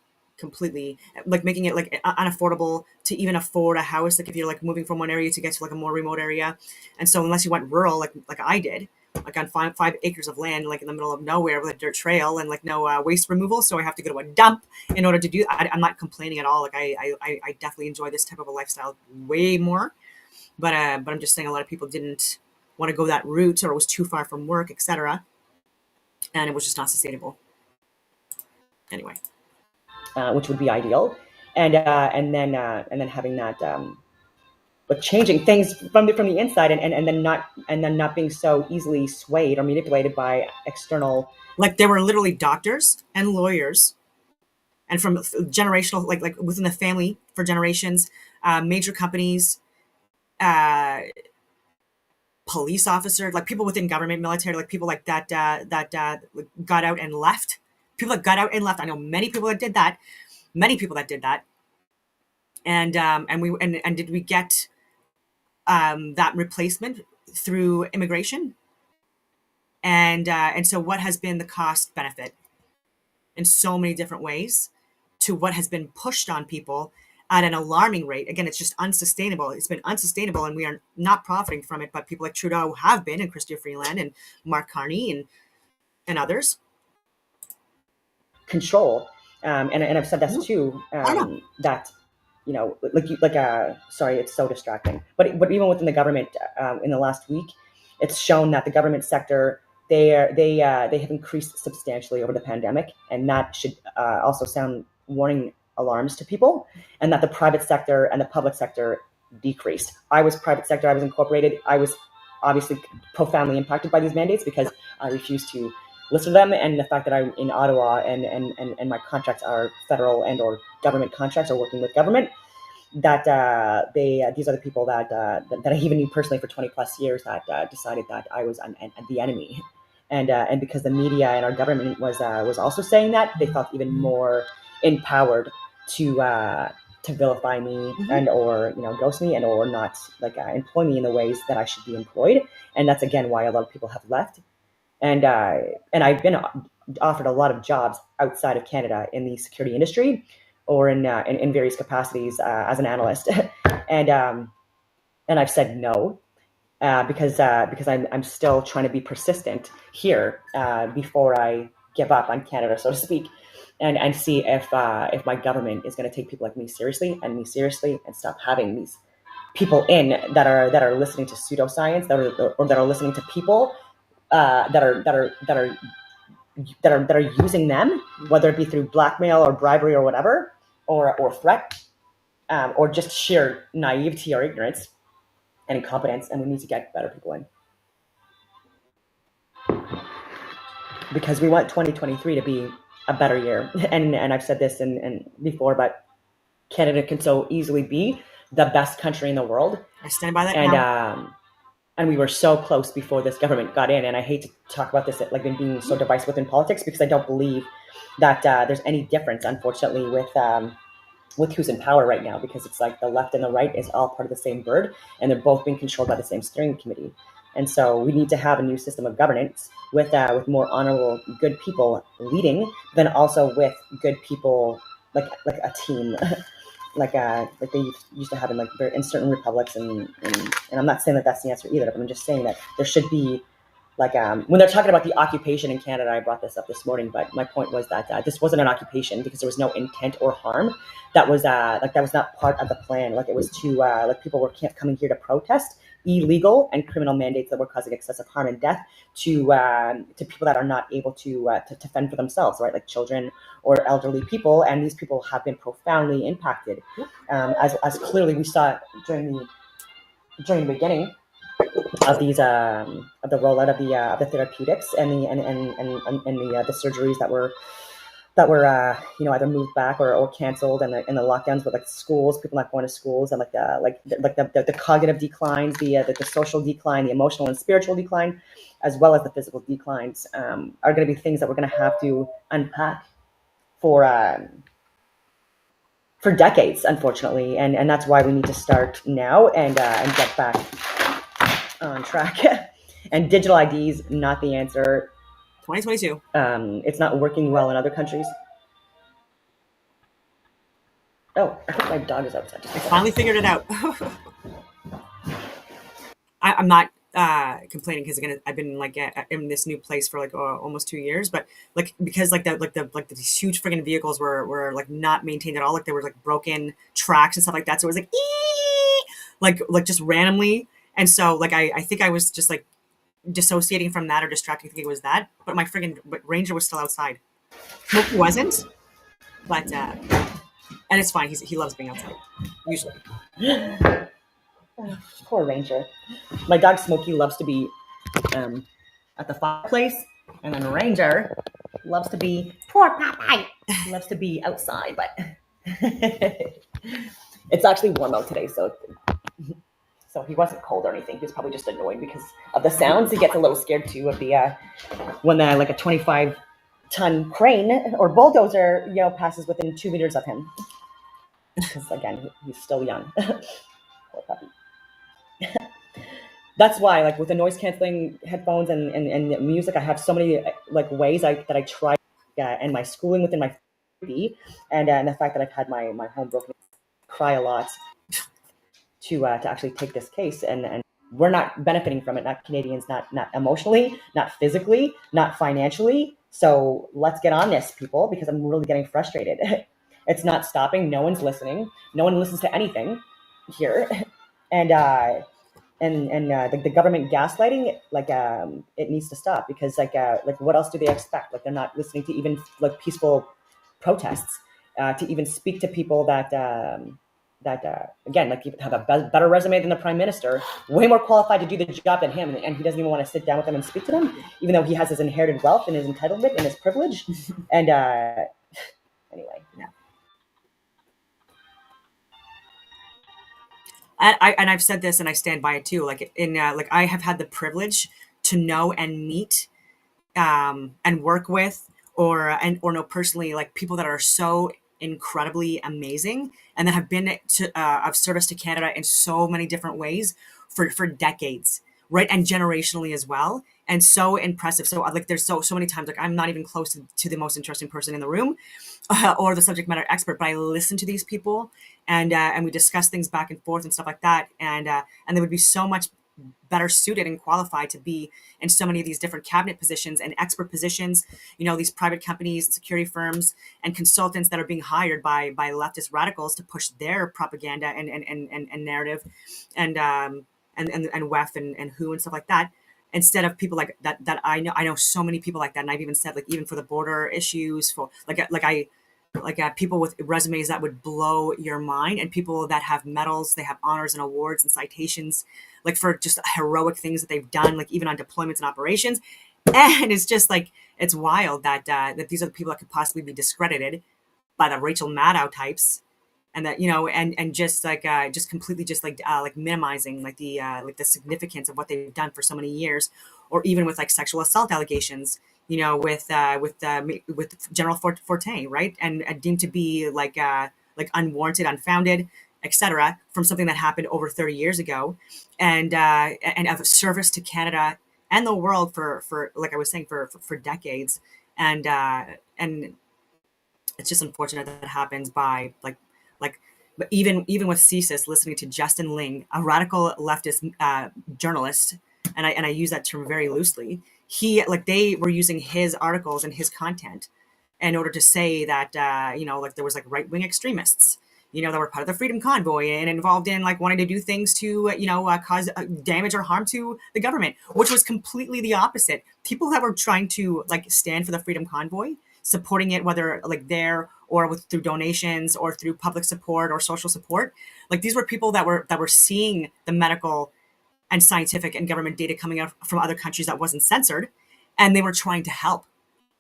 like making it like unaffordable to even afford a house, like if you're like moving from one area to get to like a more remote area. And so unless you went rural like I did, like on 5 acres of land like in the middle of nowhere with a dirt trail and like no waste removal, so I have to go to a dump in order to do that. I'm not complaining at all. Like I definitely enjoy this type of a lifestyle way more, but I'm just saying a lot of people didn't want to go that route, or it was too far from work, etc., and it was just not sustainable anyway. Which would be ideal, and then having that, but changing things from the inside, and then not being so easily swayed or manipulated by external. Like there were literally doctors and lawyers, and from generational like within the family for generations, major companies, police officers, like people within government, military, like people like that got out and left. people that got out and left. I know many people that did that. And did we get that replacement through immigration? And so what has been the cost benefit in so many different ways to what has been pushed on people at an alarming rate? Again, it's just unsustainable. It's been unsustainable, and we are not profiting from it. But people like Trudeau have been, and Chrystia Freeland and Mark Carney and others. Control, and I've said this too. That sorry, it's so distracting. But even within the government, in the last week, it's shown that the government sector they have increased substantially over the pandemic, and that should also sound warning alarms to people, and that the private sector and the public sector decreased. I was private sector, I was incorporated. I was obviously profoundly impacted by these mandates because I refused to listen to them, and the fact that I'm in Ottawa and my contracts are federal and or government contracts or working with government, that these are the people that I even knew personally for 20 plus years that decided that I was the enemy. And because the media and our government was also saying that, they felt even more empowered to vilify me and or ghost me and or not employ me in the ways that I should be employed. And that's again why a lot of people have left. And I've been offered a lot of jobs outside of Canada in the security industry or in various capacities as an analyst, and I've said no. Because I'm still trying to be persistent here before I give up on Canada, so to speak, and see if my government is going to take people like me seriously and stop having these people in that are listening to pseudoscience that are listening to people that are using them, whether it be through blackmail or bribery or whatever, or threat, or just sheer naivety or ignorance and incompetence, and we need to get better people in. Because we want 2023 to be a better year. And I've said this and before, but Canada can so easily be the best country in the world. I stand by that now. And we were so close before this government got in. And I hate to talk about this like being so divisive within politics, because I don't believe that there's any difference, unfortunately, with who's in power right now, because it's like the left and the right is all part of the same bird, and they're both being controlled by the same steering committee. And so we need to have a new system of governance with more honorable, good people leading, then also with good people like a team, like they used to have in certain republics. And I'm not saying that that's the answer either, but I'm just saying that there should be when they're talking about the occupation in Canada. I brought this up this morning, but my point was that this wasn't an occupation because there was no intent or harm. That was that was not part of the plan. It was to people were coming here to protest illegal and criminal mandates that were causing excessive harm and death to people that are not able to fend for themselves, right? Like children or elderly people, and these people have been profoundly impacted, as clearly we saw during the beginning of these of the rollout of the therapeutics and the surgeries that were either moved back or canceled, and the lockdowns with schools, people not going to schools, and the cognitive declines, the social decline, the emotional and spiritual decline, as well as the physical declines, are going to be things that we're going to have to unpack for decades, unfortunately, and that's why we need to start now and get back on track. And digital ID is not the answer. 2022. It's not working well in other countries. Oh, I think my dog is outside. I finally figured it out. I'm not complaining because again, I've been in this new place for almost 2 years, but because these huge friggin' vehicles were not maintained at all. There were broken tracks and stuff like that. So it was just randomly. And so I think I was just dissociating from that or distracting, thinking it was that, but my friggin' Ranger was still outside. Smokey wasn't, but and it's fine. He loves being outside usually. Oh, poor Ranger. My dog Smokey loves to be at the fireplace, and then Ranger loves to be loves to be outside, but it's actually warm out today, so he wasn't cold or anything. He was probably just annoyed because of the sounds. He gets a little scared too of the when a 25 ton crane or bulldozer, passes within 2 meters of him. Because again, he's still young. Poor puppy. That's why, like with the noise canceling headphones and music, I have so many like ways that I try and my schooling within my therapy, and the fact that I've had my home broken, cry a lot to actually take this case, and we're not benefiting from it, not Canadians, not emotionally, not physically, not financially. So let's get on this, people, because I'm really getting frustrated. It's not stopping. No one's listening. No one listens to anything here, and the government gaslighting, like it needs to stop, because like what else do they expect? Like they're not listening to even like peaceful protests, to even speak to people that again, like have a better resume than the prime minister, way more qualified to do the job than him, and he doesn't even want to sit down with them and speak to them, even though he has his inherited wealth and his entitlement and his privilege. And anyway, yeah. And I've said this and I stand by it too. Like like I have had the privilege to know and meet and work with or know personally like people that are so incredibly amazing and that have been of service to Canada in so many different ways for decades, right? And generationally as well. And so impressive. So like there's so many times like I'm not even close to the most interesting person in the room or the subject matter expert, but I listen to these people and we discuss things back and forth and stuff like that. And they would be so much better suited and qualified to be in so many of these different cabinet positions and expert positions, these private companies, security firms, and consultants that are being hired by leftist radicals to push their propaganda and narrative and WEF and WHO and stuff like that, instead of people like that I know so many people like that. And I've even said, like, even for the border issues, for people with resumes that would blow your mind, and people that have medals, they have honors and awards and citations, like for just heroic things that they've done, like even on deployments and operations. And it's just like, it's wild that these are the people that could possibly be discredited by the Rachel Maddow types, and that and just like just completely just like minimizing like the significance of what they've done for so many years, or even with like sexual assault allegations, with General Forte, right, and deemed to be like unwarranted, unfounded, etc., from something that happened over 30 years ago, and of service to Canada and the world for like I was saying for decades, and it's just unfortunate that it happens by but even with CSIS, listening to Justin Ling, a radical leftist journalist, and I use that term very loosely. They were using his articles and his content in order to say that there was like right-wing extremists, that were part of the Freedom Convoy and involved in like wanting to do things to cause damage or harm to the government, which was completely the opposite. People that were trying to like stand for the Freedom Convoy, supporting it, whether like there or through donations or through public support or social support, like these were people that were seeing the medical and scientific and government data coming out from other countries that wasn't censored, and they were trying to help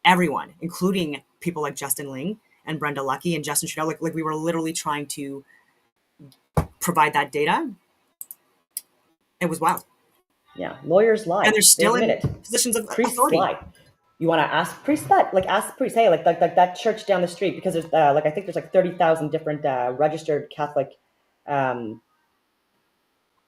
everyone, including people like Justin Ling and Brenda Lucki and Justin Trudeau. Like we were literally trying to provide that data. It was wild. Yeah, lawyers lie, and they're still in positions of authority. Lie. You want to ask priests that? Like ask the priest, hey, like that church down the street, because there's I think there's like 30,000 different registered Catholic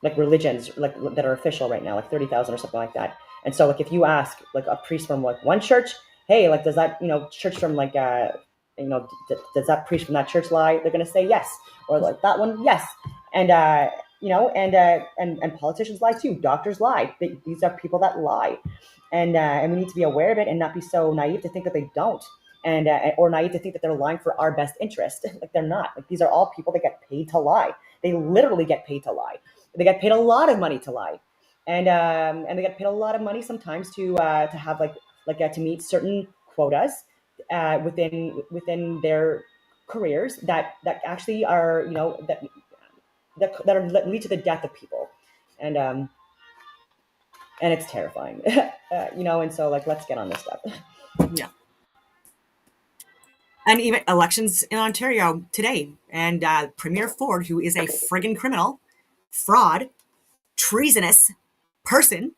like religions like that are official right now, like 30,000 or something like that. And so like if you ask like a priest from like one church, hey, like does that church from like does that priest from that church lie? They're gonna say yes, or like that one, yes. And and politicians lie too. Doctors lie. These are people that lie. And we need to be aware of it and not be so naive to think that they don't, or naive to think that they're lying for our best interest. Like they're not. Like these are all people that get paid to lie. They literally get paid to lie. They get paid a lot of money to lie, and they get paid a lot of money sometimes to have to meet certain quotas within their careers that actually are that lead to the death of people, and it's terrifying, and so like let's get on this stuff. Yeah. And even elections in Ontario today, and Premier Ford, who is a friggin' criminal, fraud, treasonous person,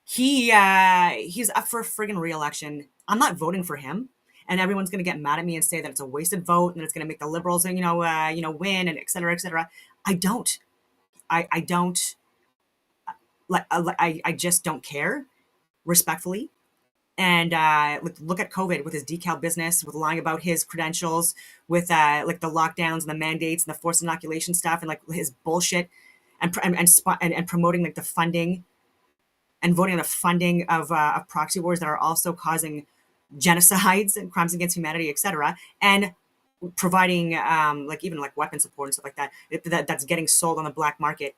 he's up for a friggin' re-election. I'm not voting for him. and everyone's going to get mad at me and say that it's a wasted vote and it's going to make the Liberals, win, and et cetera, et cetera. I don't. I don't. I just don't care, respectfully. And look at COVID with his decal business, with lying about his credentials, with like the lockdowns and the mandates and the forced inoculation stuff, and like his bullshit, and promoting like the funding and voting on the funding of proxy wars that are also causing genocides and crimes against humanity, etc., and providing even weapon support and stuff like that, that's getting sold on the black market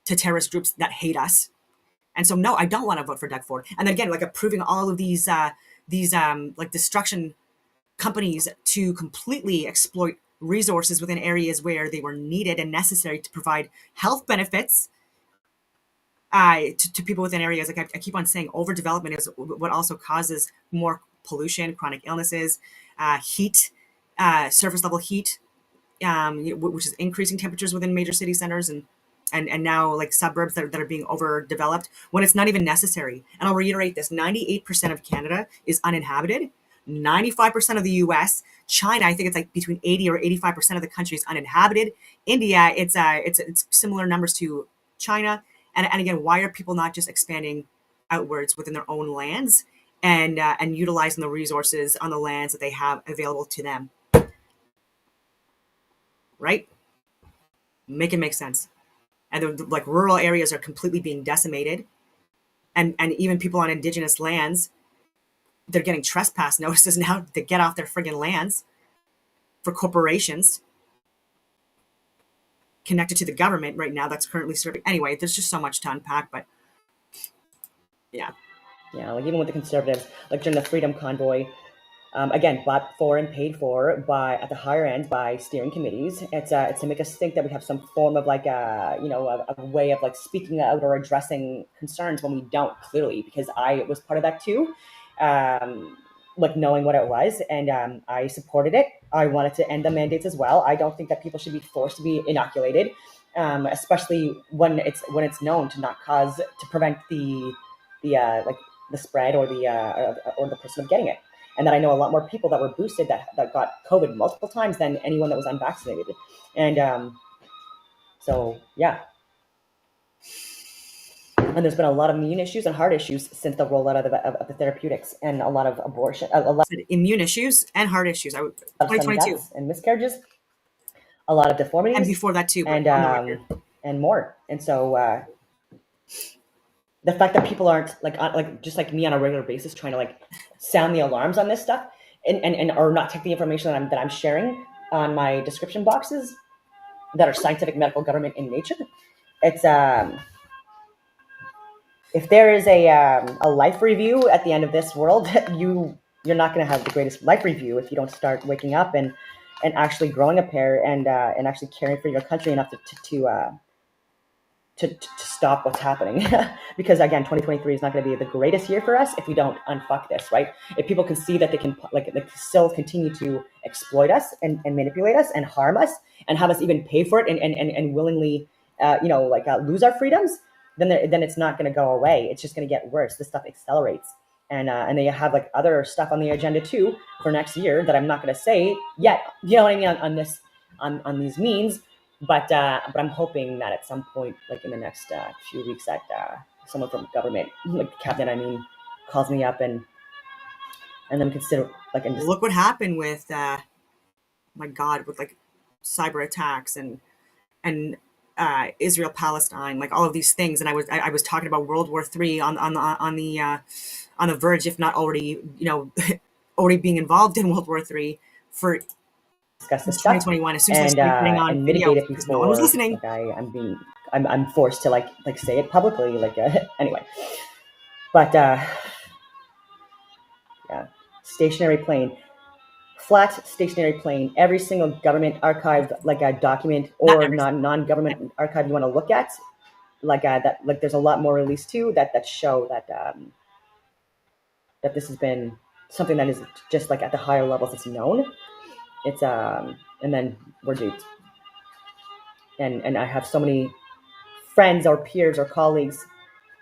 to terrorist groups that hate us. And so, no, I don't want to vote for Doug Ford. And then again, like approving all of these destruction companies to completely exploit resources within areas where they were needed and necessary to provide health benefits to people within areas. Like I keep on saying, overdevelopment is what also causes more pollution, chronic illnesses, heat, surface level heat, which is increasing temperatures within major city centers and now like suburbs that are being overdeveloped when it's not even necessary. And I'll reiterate this: 98% of Canada is uninhabited. 95% of the U.S. China, I think it's like between 80 or 85% of the country is uninhabited. India, it's similar numbers to China. And again, why are people not just expanding outwards within their own lands and utilizing the resources on the lands that they have available to them? Right? Make it make sense. And like rural areas are completely being decimated, and even people on indigenous lands, they're getting trespass notices now to get off their friggin' lands for corporations connected to the government right now that's currently serving. Anyway, there's just so much to unpack, but yeah. Yeah, like even with the Conservatives, like during the Freedom Convoy, again, bought for and paid for by at the higher end by steering committees. It's to make us think that we have some form of like a way of like speaking out or addressing concerns when we don't, clearly, because I was part of that too. Like knowing what it was, and I supported it. I wanted to end the mandates as well. I don't think that people should be forced to be inoculated, especially when it's known to not to prevent the spread or the person of getting it. And that I know a lot more people that were boosted that got COVID multiple times than anyone that was unvaccinated. And so, yeah. And there's been a lot of immune issues and heart issues since the rollout of the therapeutics, and a lot of abortion, a lot of immune issues and heart issues. 2022 and miscarriages, a lot of deformities, and before that too, and more. And so the fact that people aren't like just like me on a regular basis trying to like sound the alarms on this stuff and or not take the information that I'm sharing on my description boxes that are scientific, medical, government in nature. It's if there is a life review at the end of this world, you're not going to have the greatest life review if you don't start waking up and actually growing a pair and actually caring for your country enough to stop what's happening. Because again, 2023 is not going to be the greatest year for us if we don't unfuck this, right? If people can see that they can like still continue to exploit us and manipulate us and harm us and have us even pay for it and willingly lose our freedoms, then it's not going to go away. It's just going to get worse. This stuff accelerates. And they have like other stuff on the agenda too for next year that I'm not going to say yet. You know what I mean on these means. But I'm hoping that at some point, like in the next few weeks, that someone from government, like the cabinet, I mean, calls me up and then consider like. And look what happened with, my God, with like cyber attacks and Israel Palestine, like all of these things. And I was talking about World War III on the verge, if not already, already being involved in World War III for. Discuss this 2021 as soon as I started putting on video because no one was listening. Like I'm forced to like say it publicly, anyway. But yeah, stationary plane, flat stationary plane. Every single government archived like a document or non-government archive you want to look at, that. Like there's a lot more released too that show that that this has been something that is just like at the higher levels it's known. It's and then we're duped. And I have so many friends or peers or colleagues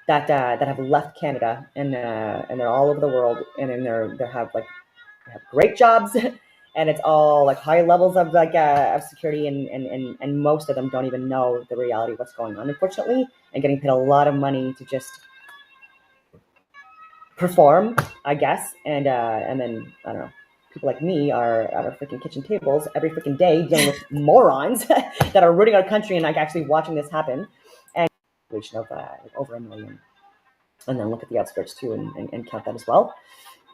that have left Canada and they're all over the world, and then they have like They have great jobs, and it's all like high levels of of security, and most of them don't even know the reality of what's going on, unfortunately, and getting paid a lot of money to just perform, I guess, and then I don't know. People like me are at our freaking kitchen tables every freaking day dealing with morons that are ruining our country and like actually watching this happen. And population of over 1 million, and then look at the outskirts too and count that as well.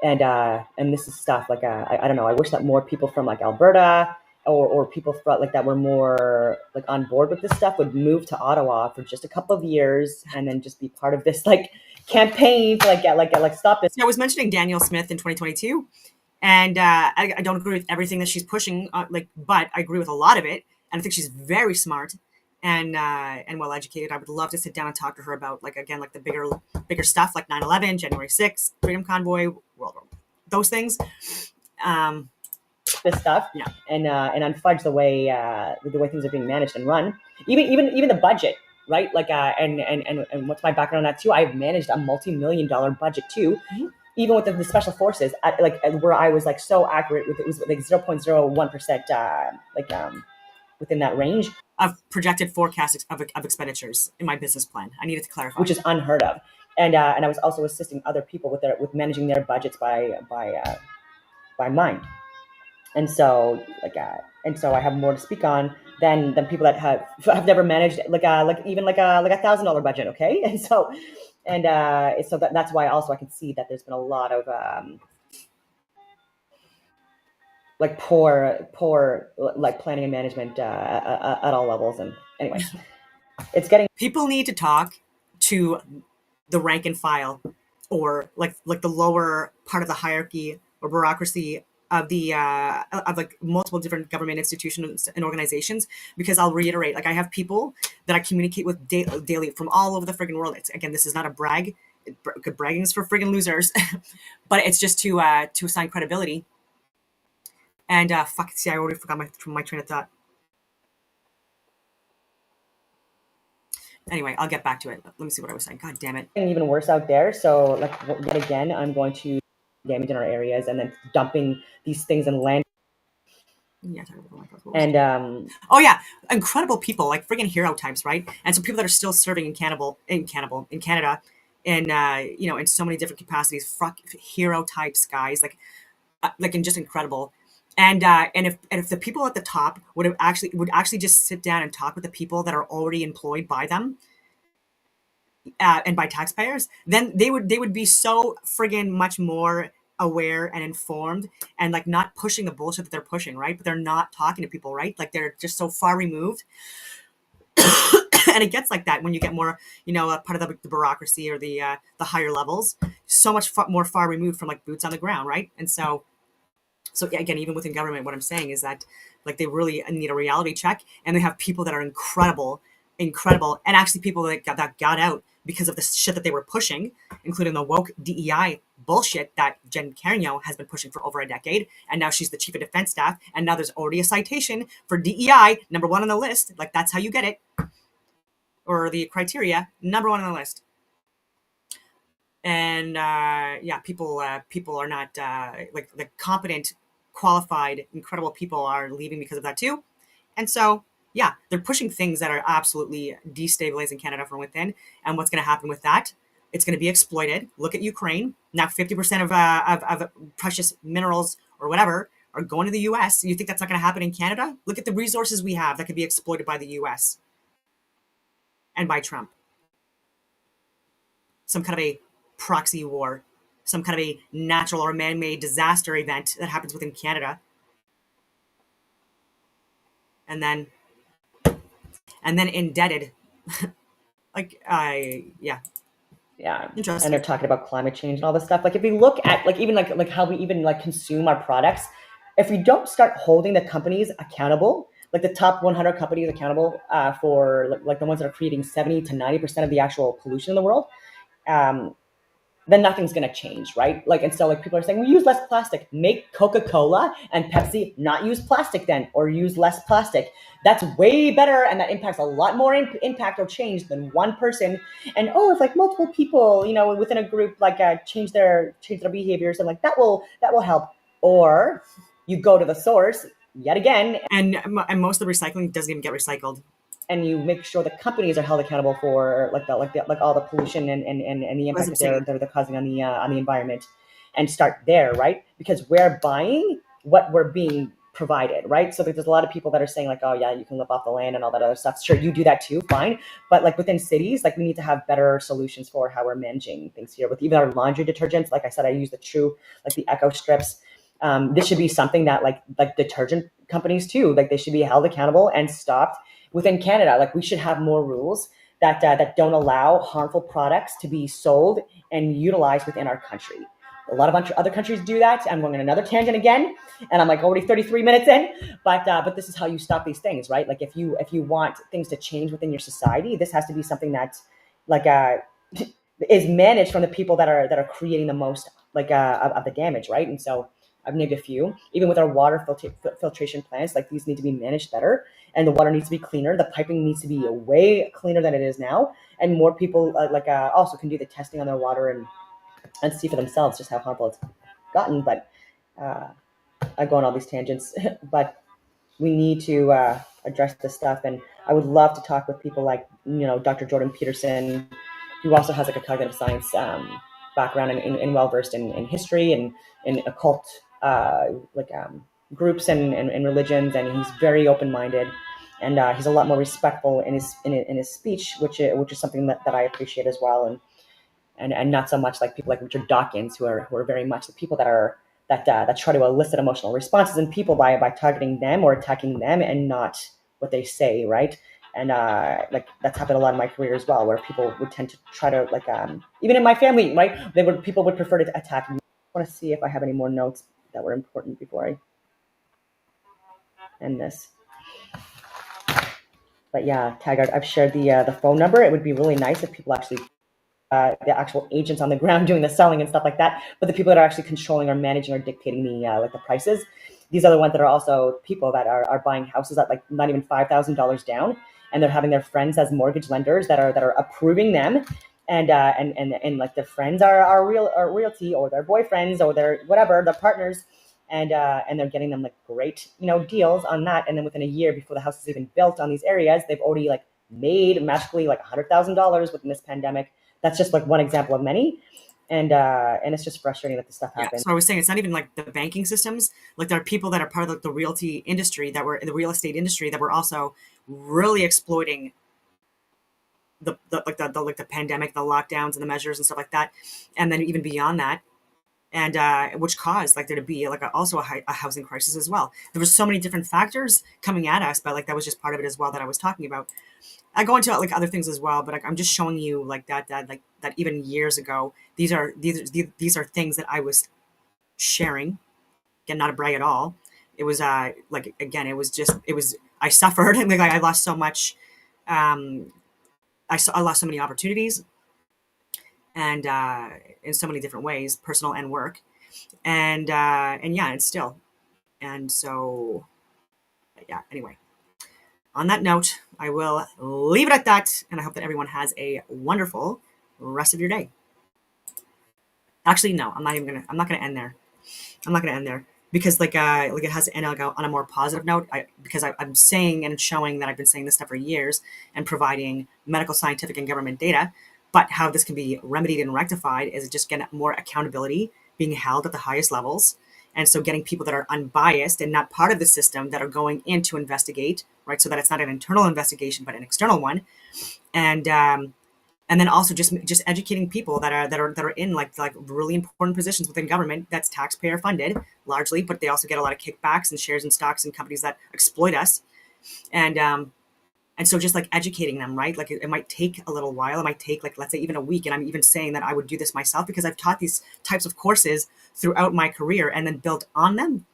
And this is stuff like I don't know. I wish that more people from like Alberta or people from, like that were more like on board with this stuff would move to Ottawa for just a couple of years and then just be part of this like campaign to like stop this. I was mentioning Danielle Smith in 2022, and I don't agree with everything that she's pushing, but I agree with a lot of it, and I think she's very smart and well educated. I would love to sit down and talk to her about like the bigger stuff like 9/11, January 6th, Freedom Convoy, World War, those things. This stuff, yeah, and unfudge the way things are being managed and run. Even the budget, right? Like and what's my background on that too? I've managed a multi-million-dollar budget too. Mm-hmm. Even with the special forces, where I was like so accurate with it was like 0.01%, within that range of projected forecasts of expenditures in my business plan. I needed to clarify, which is unheard of. And I was also assisting other people with managing their budgets by mine. And so I have more to speak on than people that have never managed like even $1,000 budget. Okay, and so that's why also I can see that there's been a lot of like poor like planning and management at all levels. And anyway, it's getting people need to talk to the rank and file or like the lower part of the hierarchy or bureaucracy of the of like multiple different government institutions and organizations, because I'll reiterate, like I have people that I communicate with daily from all over the friggin' world. It's, again, this is not a brag. Good bragging is for friggin' losers, but it's just to assign credibility. And I already forgot my train of thought. Anyway, I'll get back to it. Let me see what I was saying. God damn it. Even worse out there. So like yet again, I'm going to damage in our areas and then dumping these things in land. Yeah, and oh yeah, incredible people, like friggin' hero types, right? And so people that are still serving in Canada, in in so many different capacities, hero types, guys, like and just incredible. And if the people at the top would actually just sit down and talk with the people that are already employed by them and by taxpayers, then they would be so friggin' much more aware and informed and like not pushing the bullshit that they're pushing, right? But they're not talking to people, right? Like they're just so far removed. And it gets like that when you get more, part of the bureaucracy or the higher levels, so much more far removed from like boots on the ground, right? And so again, even within government, what I'm saying is that like they really need a reality check, and they have people that are incredible, and actually people that got out because of the shit that they were pushing, including the woke DEI bullshit that Jen Carignan has been pushing for over a decade, and now she's the chief of defense staff, and now there's already a citation for DEI, number 1 on the list. Like that's how you get it, or the criteria, number 1 on the list. And people are not like the competent, qualified, incredible people are leaving because of that too. And so yeah, they're pushing things that are absolutely destabilizing Canada from within. And what's going to happen with that? It's going to be exploited. Look at Ukraine. Now 50% of precious minerals or whatever are going to the US. You think that's not going to happen in Canada? Look at the resources we have that could be exploited by the US and by Trump. Some kind of a proxy war, some kind of a natural or man-made disaster event that happens within Canada. And then indebted. Yeah. Interesting. And they're talking about climate change and all this stuff. Like if we look at like even like how we even like consume our products, if we don't start holding the companies accountable, like the top 100 companies accountable for like the ones that are creating 70 to 90% of the actual pollution in the world, then nothing's going to change, right? Like, and so like people are saying, we use less plastic. Make Coca-Cola and Pepsi not use plastic then, or use less plastic. That's way better, and that impacts a lot more impact or change than one person. And if like multiple people, within a group, like change their behaviors, and like that will help. or you go to the source yet again, And most of the recycling doesn't even get recycled. and you make sure the companies are held accountable for like all the pollution and the impact that they're causing on the environment, and start there, right? Because we're buying what we're being provided, right? So there's a lot of people that are saying like, oh yeah, you can live off the land and all that other stuff. Sure, you do that too, fine. But like within cities, like we need to have better solutions for how we're managing things here. With even our laundry detergents, like I said, I use the True, like the Echo strips. This should be something that like detergent companies too, like they should be held accountable and stopped. Within Canada, like we should have more rules that don't allow harmful products to be sold and utilized within our country. A lot of other countries do that. I'm going on another tangent again, and I'm like already 33 minutes in. But this is how you stop these things, right? Like if you want things to change within your society, this has to be something that like is managed from the people that are creating the most like of the damage, right? And so I've named a few. Even with our water filtration plants, like these need to be managed better, and the water needs to be cleaner. The piping needs to be way cleaner than it is now, and more people also can do the testing on their water and see for themselves just how harmful it's gotten. But I go on all these tangents, but we need to address this stuff. And I would love to talk with people like Dr. Jordan Peterson, who also has like a cognitive science background and well versed in history and in occult groups and religions, and he's very open minded, and he's a lot more respectful in his speech, which is something that I appreciate as well, and not so much like people like Richard Dawkins, who are very much the people that try to elicit emotional responses in people by targeting them or attacking them and not what they say, right? And like that's happened a lot in my career as well, where people would tend to try to even in my family, right? People would prefer to attack me. I want to see if I have any more notes that were important before I end this. But yeah, Taggart, I've shared the phone number. It would be really nice if people actually the actual agents on the ground doing the selling and stuff like that, but the people that are actually controlling or managing or dictating the prices. These are the ones that are also people that are buying houses at like not even $5,000 down, and they're having their friends as mortgage lenders that are approving them, and like their friends are realty or their boyfriends or their whatever, their partners, and they're getting them like great deals on that, and then within a year before the house is even built on these areas, they've already like made magically like $100,000 within this pandemic. That's just like one example of many. And it's just frustrating that this stuff happens. Yeah, so I was saying it's not even like the banking systems. Like there are people that are part of like the realty industry that were in the real estate industry that were also really exploiting the pandemic, the lockdowns and the measures and stuff like that. And then even beyond that, and which caused like there to be like also a housing crisis as well. There was so many different factors coming at us, but like that was just part of it as well that I was talking about. I go into like other things as well, but I'm just showing you like that even years ago, these are things that I was sharing. Again, not a brag at all. It was I suffered and like I lost so much. I lost so many opportunities, and in so many different ways, personal and work, and still, and so yeah. Anyway. On that note, I will leave it at that, and I hope that everyone has a wonderful rest of your day. Actually, no, I'm not gonna end there. I'm not gonna end there because like it has to end on a more positive note. Because I'm saying and showing that I've been saying this stuff for years and providing medical, scientific, and government data. But how this can be remedied and rectified is just getting more accountability being held at the highest levels. And so getting people that are unbiased and not part of the system that are going in to investigate, right? So that it's not an internal investigation, but an external one. And then also just educating people that are in like really important positions within government that's taxpayer funded largely, but they also get a lot of kickbacks and shares and stocks in companies that exploit us. And so just like educating them, right? Like it might take a little while. It might take like, let's say even a week. And I'm even saying that I would do this myself because I've taught these types of courses throughout my career and then built on them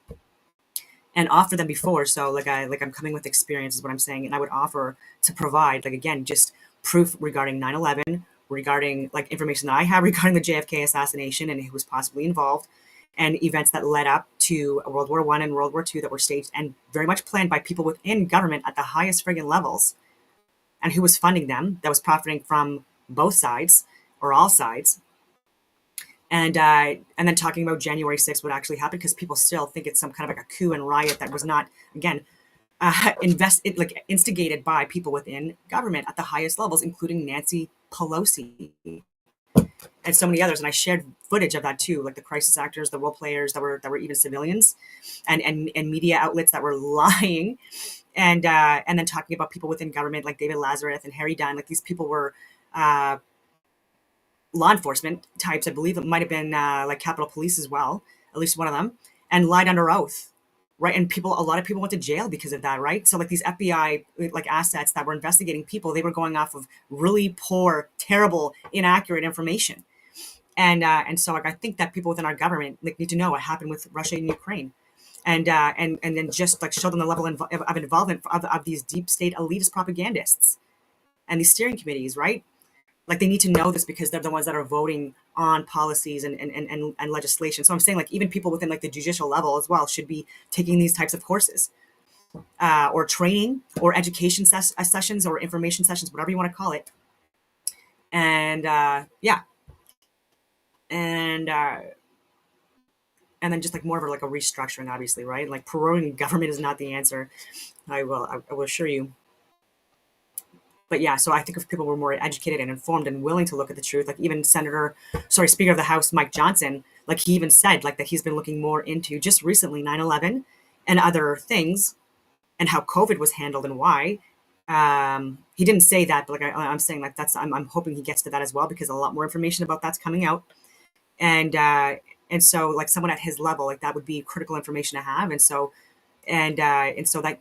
and offer them before. So I'm coming with experience is what I'm saying. And I would offer to provide like, again, just proof regarding 9/11, regarding like information that I have regarding the JFK assassination and who was possibly involved, and events that led up to World War I and World War II that were staged and very much planned by people within government at the highest friggin' levels, and who was funding them, that was profiting from both sides or all sides. and then talking about January 6th, what actually happened, because people still think it's some kind of like a coup and riot that was not, again, instigated by people within government at the highest levels, including Nancy Pelosi and so many others. And I shared footage of that too, like the crisis actors, the role players that were even civilians, and media outlets that were lying, and then talking about people within government like David Lazarus and Harry Dunn. Like these people were law enforcement types. I believe it might have been like Capitol Police as well, at least one of them, and lied under oath. Right. And a lot of people went to jail because of that. Right. So like these FBI like assets that were investigating people, they were going off of really poor, terrible, inaccurate information. And so like I think that people within our government like need to know what happened with Russia and Ukraine, and then just like show them the level of involvement of these deep state elitist propagandists and these steering committees. Right. Like they need to know this because they're the ones that are voting on policies and legislation. So I'm saying like even people within like the judicial level as well should be taking these types of courses or training or education sessions or information sessions, whatever you want to call it. And yeah. And then just like more of a restructuring, obviously, right? Like proroguing government is not the answer. I will assure you. But yeah, so I think if people were more educated and informed and willing to look at the truth, like even Speaker of the House, Mike Johnson, like he even said like that he's been looking more into just recently 9/11 and other things and how COVID was handled and why. He didn't say that, but like I'm saying like I'm hoping he gets to that as well, because a lot more information about that's coming out. And so like someone at his level, like that would be critical information to have. And so that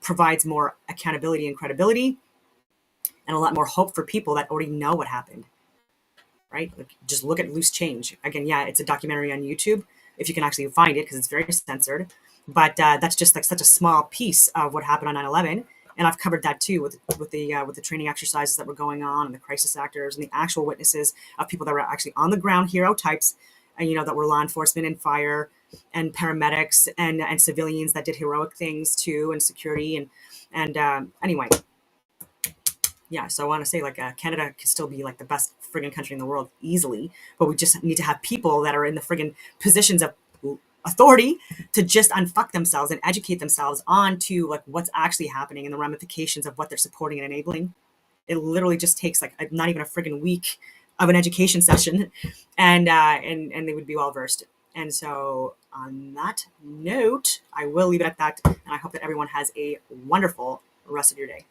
provides more accountability and credibility and a lot more hope for people that already know what happened, right? Like just look at Loose Change. Again, yeah, it's a documentary on YouTube if you can actually find it, because it's very censored. But that's just like such a small piece of what happened on 9/11. And I've covered that too with the training exercises that were going on, and the crisis actors and the actual witnesses of people that were actually on the ground, hero types, and that were law enforcement and fire and paramedics and civilians that did heroic things too, and security and anyway. Yeah, so I want to say like Canada can still be like the best friggin' country in the world easily, but we just need to have people that are in the friggin' positions of authority to just unfuck themselves and educate themselves on to like what's actually happening and the ramifications of what they're supporting and enabling. It literally just takes like not even a friggin' week of an education session, and they would be well versed. And so on that note, I will leave it at that, and I hope that everyone has a wonderful rest of your day.